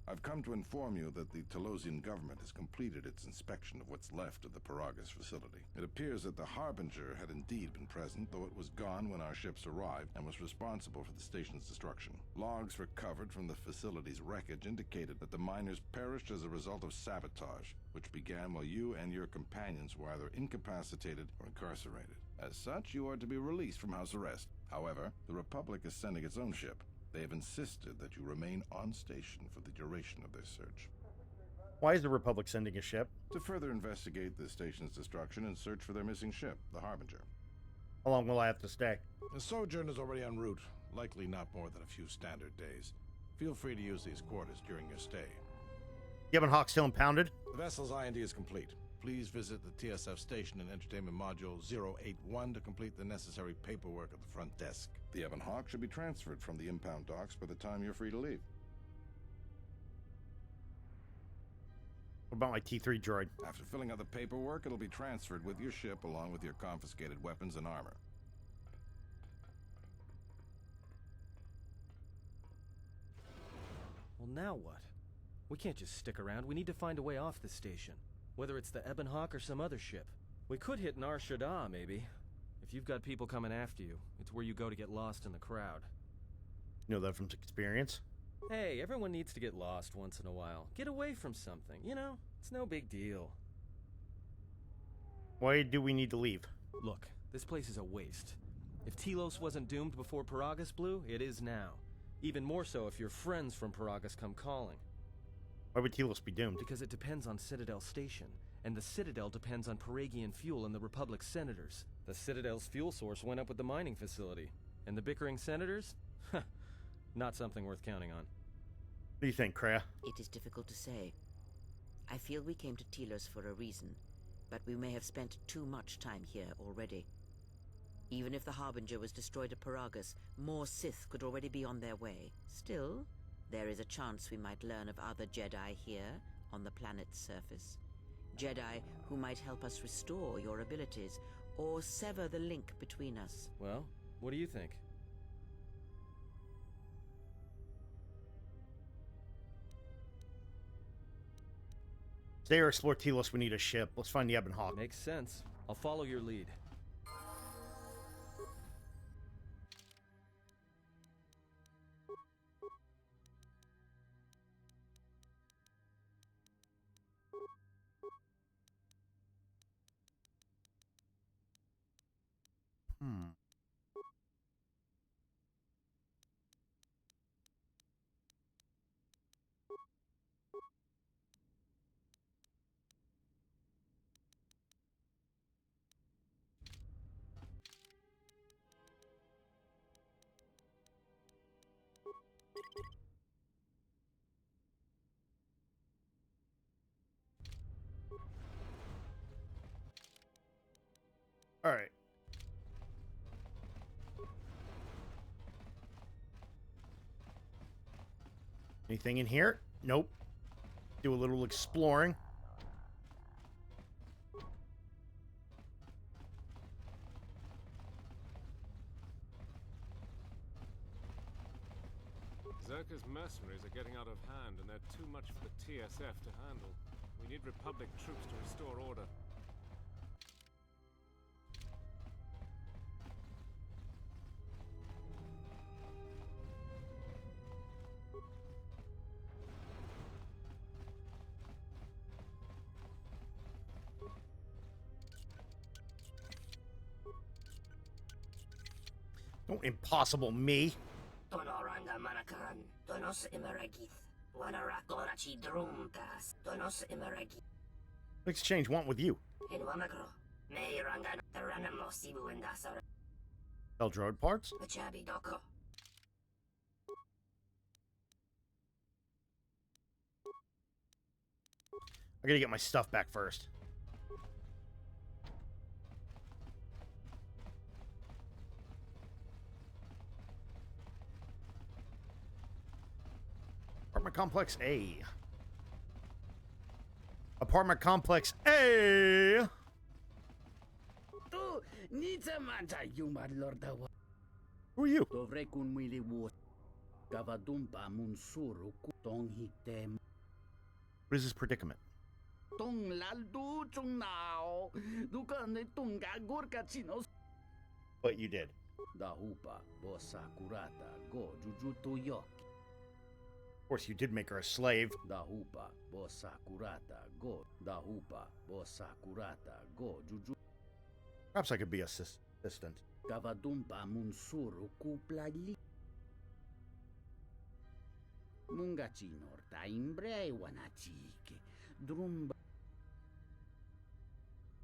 I've come to inform you that the Telosian government has completed its inspection of what's left of the Paragas facility. It appears that the Harbinger had indeed been present, though it was gone when our ships arrived and was responsible for the station's destruction. Logs recovered from the facility's wreckage indicated that the miners perished as a result of sabotage, which began while you and your companions were either incapacitated or incarcerated. As such, you are to be released from house arrest. However, the Republic is sending its own ship. They have insisted that you remain on station for the duration of their search. Why is the Republic sending a ship? To further investigate the station's destruction and search for their missing ship, the Harbinger. How long will I have to stay? The sojourn is already en route, likely not more than a few standard days. Feel free to use these quarters during your stay. Yevon Hawk still impounded? The vessel's IND is complete. Please visit the TSF Station and Entertainment Module 081 to complete the necessary paperwork at the front desk. The Yevon Hawk should be transferred from the impound docks by the time you're free to leave. What about my T3 droid? After filling out the paperwork, it'll be transferred with your ship along with your confiscated weapons and armor. Well, now what? We can't just stick around. We need to find a way off this station. Whether it's the Ebon Hawk or some other ship. We could hit Nar Shaddaa, maybe. If you've got people coming after you, it's where you go to get lost in the crowd. You know that from experience? Hey, everyone needs to get lost once in a while. Get away from something, you know? It's no big deal. Why do we need to leave? Look, this place is a waste. If Telos wasn't doomed before Peragus blew, it is now. Even more so if your friends from Peragus come calling. Why would Telos be doomed? Because it depends on Citadel Station, and the Citadel depends on Peragian fuel and the Republic's senators. The Citadel's fuel source went up with the mining facility. And the bickering senators? Not something worth counting on. What do you think, Kreia? It is difficult to say. I feel we came to Telos for a reason, but we may have spent too much time here already. Even if the Harbinger was destroyed at Peragus, more Sith could already be on their way. Still, there is a chance we might learn of other Jedi here on the planet's surface. Jedi who might help us restore your abilities or sever the link between us. Well, what do you think? Stay or explore Telos, we need a ship. Let's find the Ebon Hawk. Makes sense. I'll follow your lead. All right. Anything in here? Nope. Do a little exploring. Zerka's mercenaries are getting out of hand, and they're too much for the TSF to handle. We need Republic troops to restore order. Don't impossible me. Tonoranga Manakaran, Donos Imeragith, Wanarakorachi Drumkas, Donos Imeragith. What exchange want with you? In Wamakro, May Rangan, Taranamo Sibu and Dasar. Sell droid parts? Chabi Doko. I gotta get my stuff back first. Apartment Complex A. Apartment Complex A. Who are you? What is this predicament? What you did. Of course, you did make her a slave. Perhaps I could be assistant.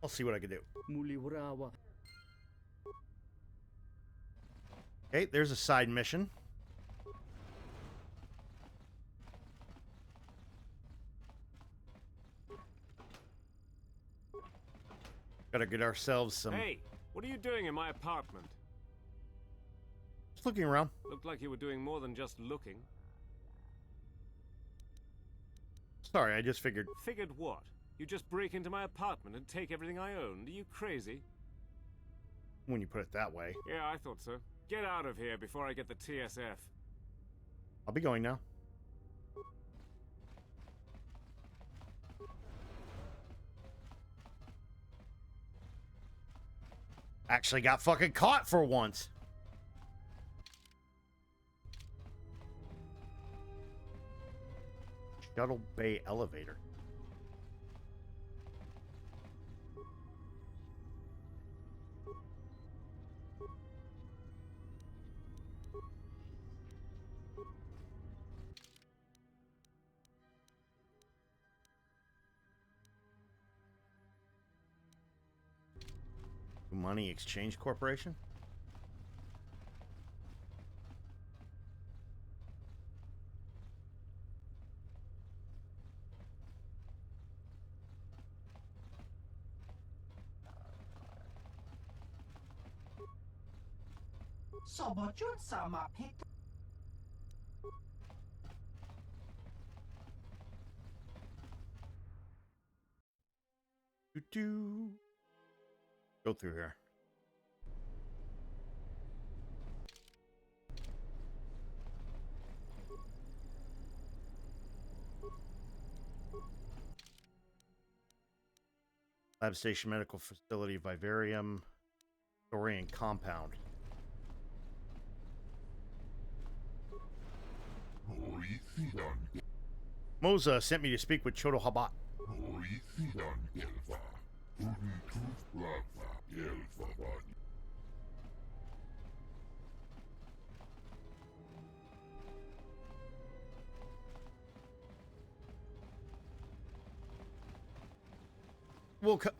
I'll see what I can do. Okay, there's a side mission. Gotta get ourselves some... Hey, what are you doing in my apartment? Just looking around. Looked like you were doing more than just looking. Sorry, I just figured. Figured what? You just break into my apartment and take everything I owned? Are you crazy? When you put it that way. Yeah, I thought so. Get out of here before I get the TSF. I'll be going now. Actually got fucking caught for once. Shuttle Bay elevator. Money Exchange Corporation? Doo-doo. Go through here. Lab Station Medical Facility, Vivarium, Dorian Compound. Moza sent me to speak with Chodo Habat.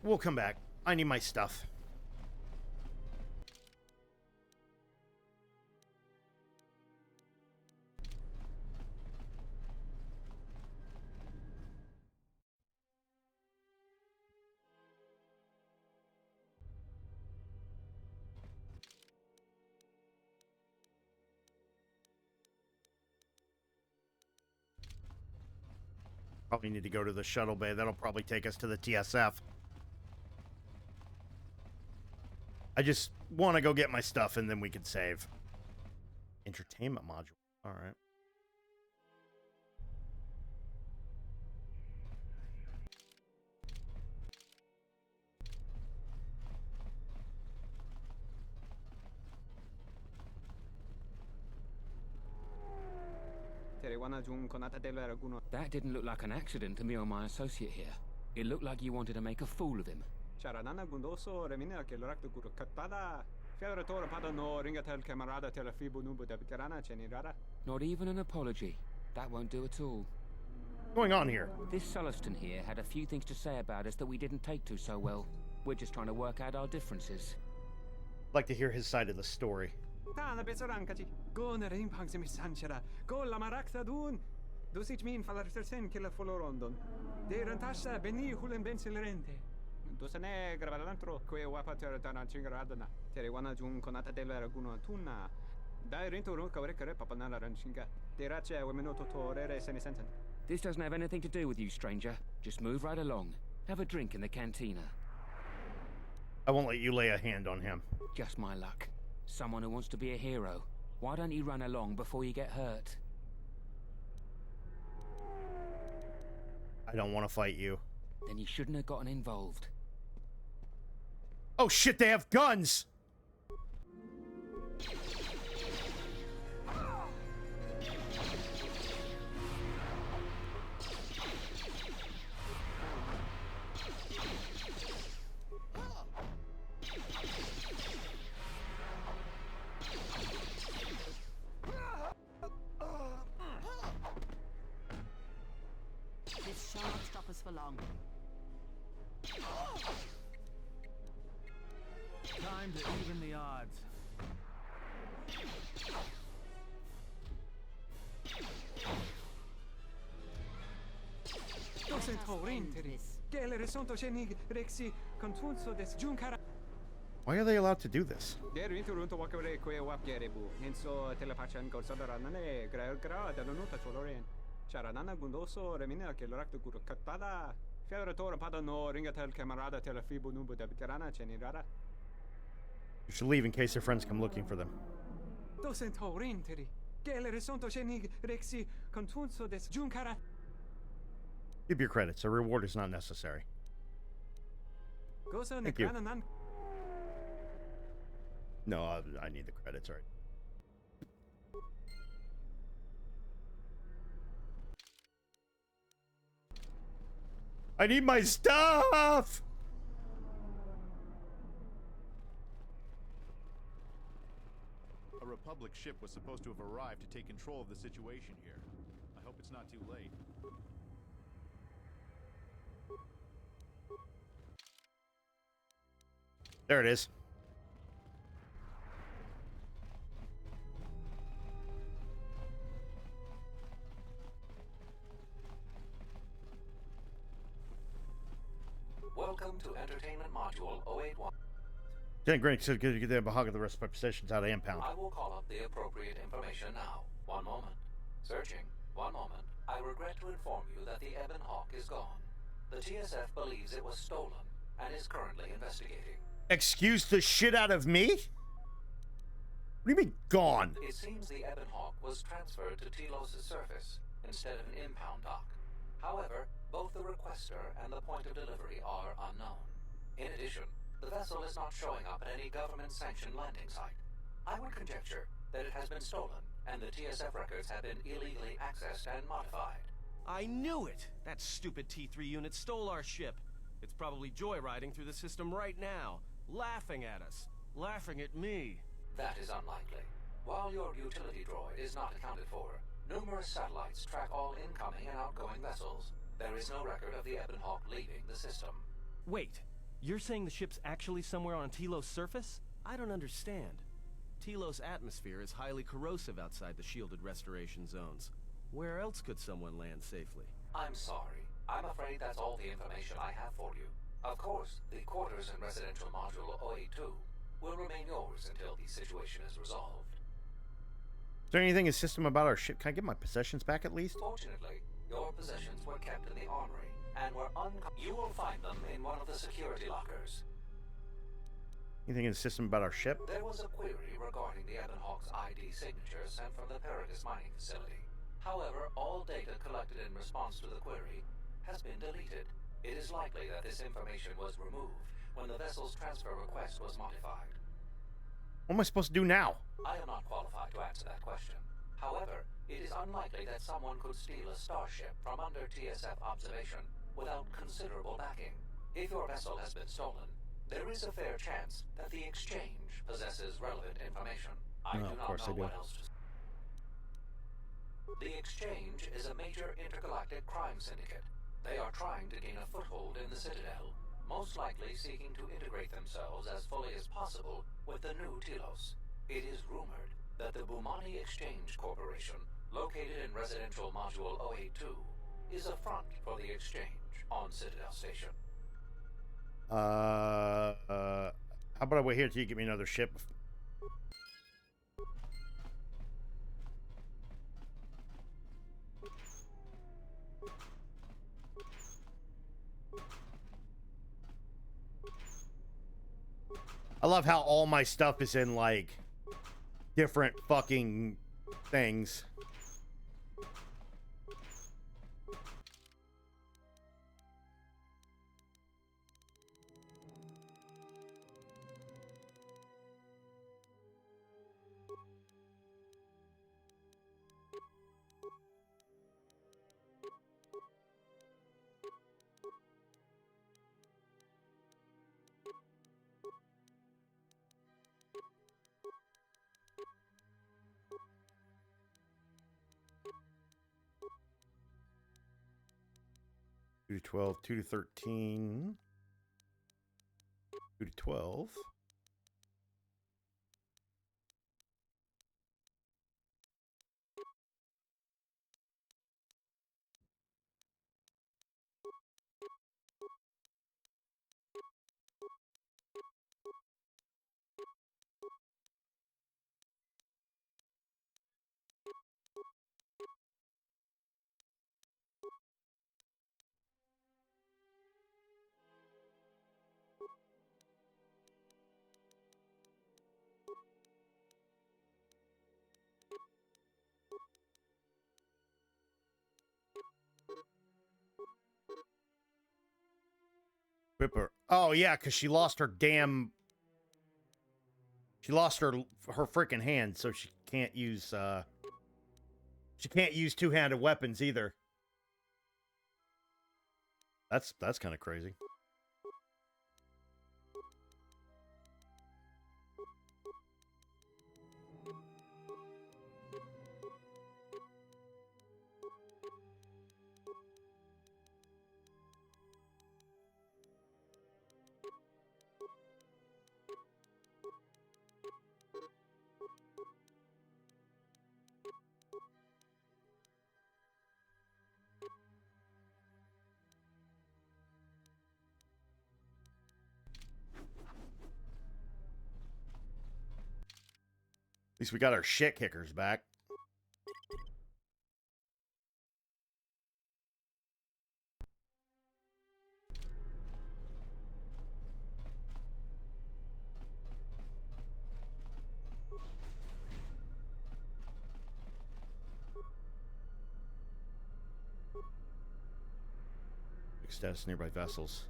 We'll come back. I need my stuff. Probably need to go to the shuttle bay. That'll probably take us to the TSF. I just want to go get my stuff and then we can save. Entertainment module. All right. That didn't look like an accident to me or my associate here. It looked like you wanted to make a fool of him. Not even an apology. That won't do at all. What's going on here? This Sulluston here had a few things to say about us that we didn't take to so well. We're just trying to work out our differences. I'd like to hear his side of the story. This doesn't have anything to do with you, stranger. Just move right along. Have a drink in the cantina. I won't let you lay a hand on him. Just my luck. Someone who wants to be a hero. Why don't you run along before you get hurt? I don't want to fight you. Then you shouldn't have gotten involved. Oh shit, they have guns! This shall not stop us for long. Time to even the odds. Why are they allowed to do this? Charanana gundoso remina che l'orakto guru katada. Fiora pada no ringatel camarada telefibo nubo de bitarana chenirara. You should leave in case their friends come looking for them. Docento rinteri. Che le risonto chenig rexi contunso des junkara. Keep your credits. A reward is not necessary. Gosa Thank you. nekrananan. No, I need the credits, all right. I need my stuff! A Republic ship was supposed to have arrived to take control of the situation here. I hope it's not too late. There it is. Welcome to Entertainment Module 081. Lieutenant Grant said good to get the hog of the rest of my possessions out of impound. I will call up the appropriate information now. One moment. Searching. One moment. I regret to inform you that the Ebon Hawk is gone. The TSF believes it was stolen and is currently investigating. Excuse the shit out of me? What do you mean, gone? It seems the Ebon Hawk was transferred to Telos' surface instead of an impound dock. However, both the requester and the point of delivery are unknown. In addition, the vessel is not showing up at any government-sanctioned landing site. I would conjecture that it has been stolen, and the TSF records have been illegally accessed and modified. I knew it! That stupid T3 unit stole our ship. It's probably joyriding through the system right now, laughing at us, laughing at me. That is unlikely. While your utility droid is not accounted for, numerous satellites track all incoming and outgoing vessels. There is no record of the Ebon Hawk leaving the system. Wait, you're saying the ship's actually somewhere on Telos' surface? I don't understand. Telos' atmosphere is highly corrosive outside the shielded restoration zones. Where else could someone land safely? I'm sorry. I'm afraid that's all the information I have for you. Of course, the quarters in Residential Module 082 will remain yours until the situation is resolved. Is there anything in the system about our ship? Can I get my possessions back at least? Fortunately, your possessions were kept in the armory and were You will find them in one of the security lockers. Anything in the system about our ship? There was a query regarding the Ebon Hawk's ID signature sent from the Paradis mining facility. However, all data collected in response to the query has been deleted. It is likely that this information was removed when the vessel's transfer request was modified. What am I supposed to do now? I am not qualified to answer that question. However, it is unlikely that someone could steal a starship from under TSF observation without considerable backing. If your vessel has been stolen, there is a fair chance that the exchange possesses relevant information. I do not know what else to say. The exchange is a major intergalactic crime syndicate. They are trying to gain a foothold in the Citadel, most likely seeking to integrate themselves as fully as possible with the new Telos. It is rumored that the Bumani Exchange Corporation, located in Residential Module 082, is a front for the exchange on Citadel Station. How about I wait here till you get me another ship? I love how all my stuff is in, like, different fucking things. Two to 12, 2 to 13, 2 to 12. Whip her. Oh yeah, because she lost her damn. She lost her freaking hand, so she can't use two-handed weapons either. That's kind of crazy. At least we got our shit kickers back. Status nearby vessels.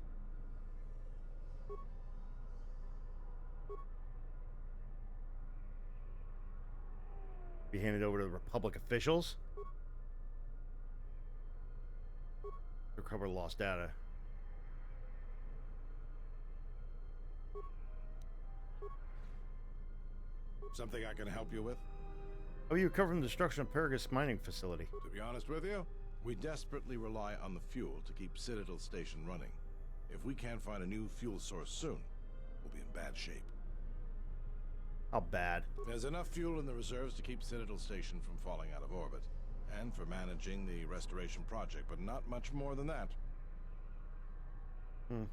Be handed over to the Republic officials. Recover lost data. Something I can help you with? Oh, you recovered from the destruction of Paragus mining facility. To be honest with you, we desperately rely on the fuel to keep Citadel Station running. If we can't find a new fuel source soon, we'll be in bad shape. How bad? There's enough fuel in the reserves to keep Citadel Station from falling out of orbit, and for managing the restoration project, but not much more than that. Can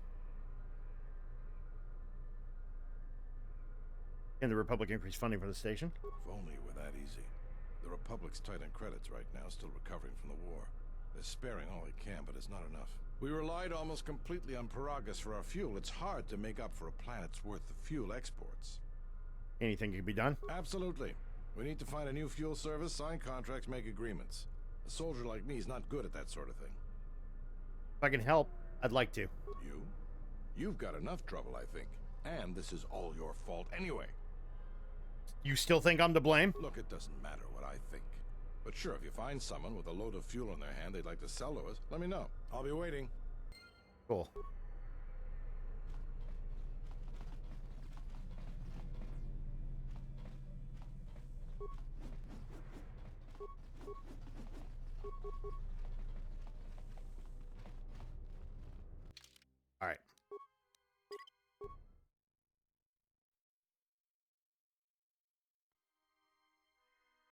the Republic increase funding for the station? If only it were that easy. The Republic's tight on credits right now, still recovering from the war. They're sparing all they can, but it's not enough. We relied almost completely on Paragus for our fuel. It's hard to make up for a planet's worth of fuel exports. Anything can be done? Absolutely. We need to find a new fuel service, sign contracts, make agreements. A soldier like me is not good at that sort of thing. If I can help, I'd like to. You? You've got enough trouble, I think. And this is all your fault anyway. You still think I'm to blame? Look, it doesn't matter what I think. But sure, if you find someone with a load of fuel in their hand they'd like to sell to us, let me know. I'll be waiting. Cool. All right.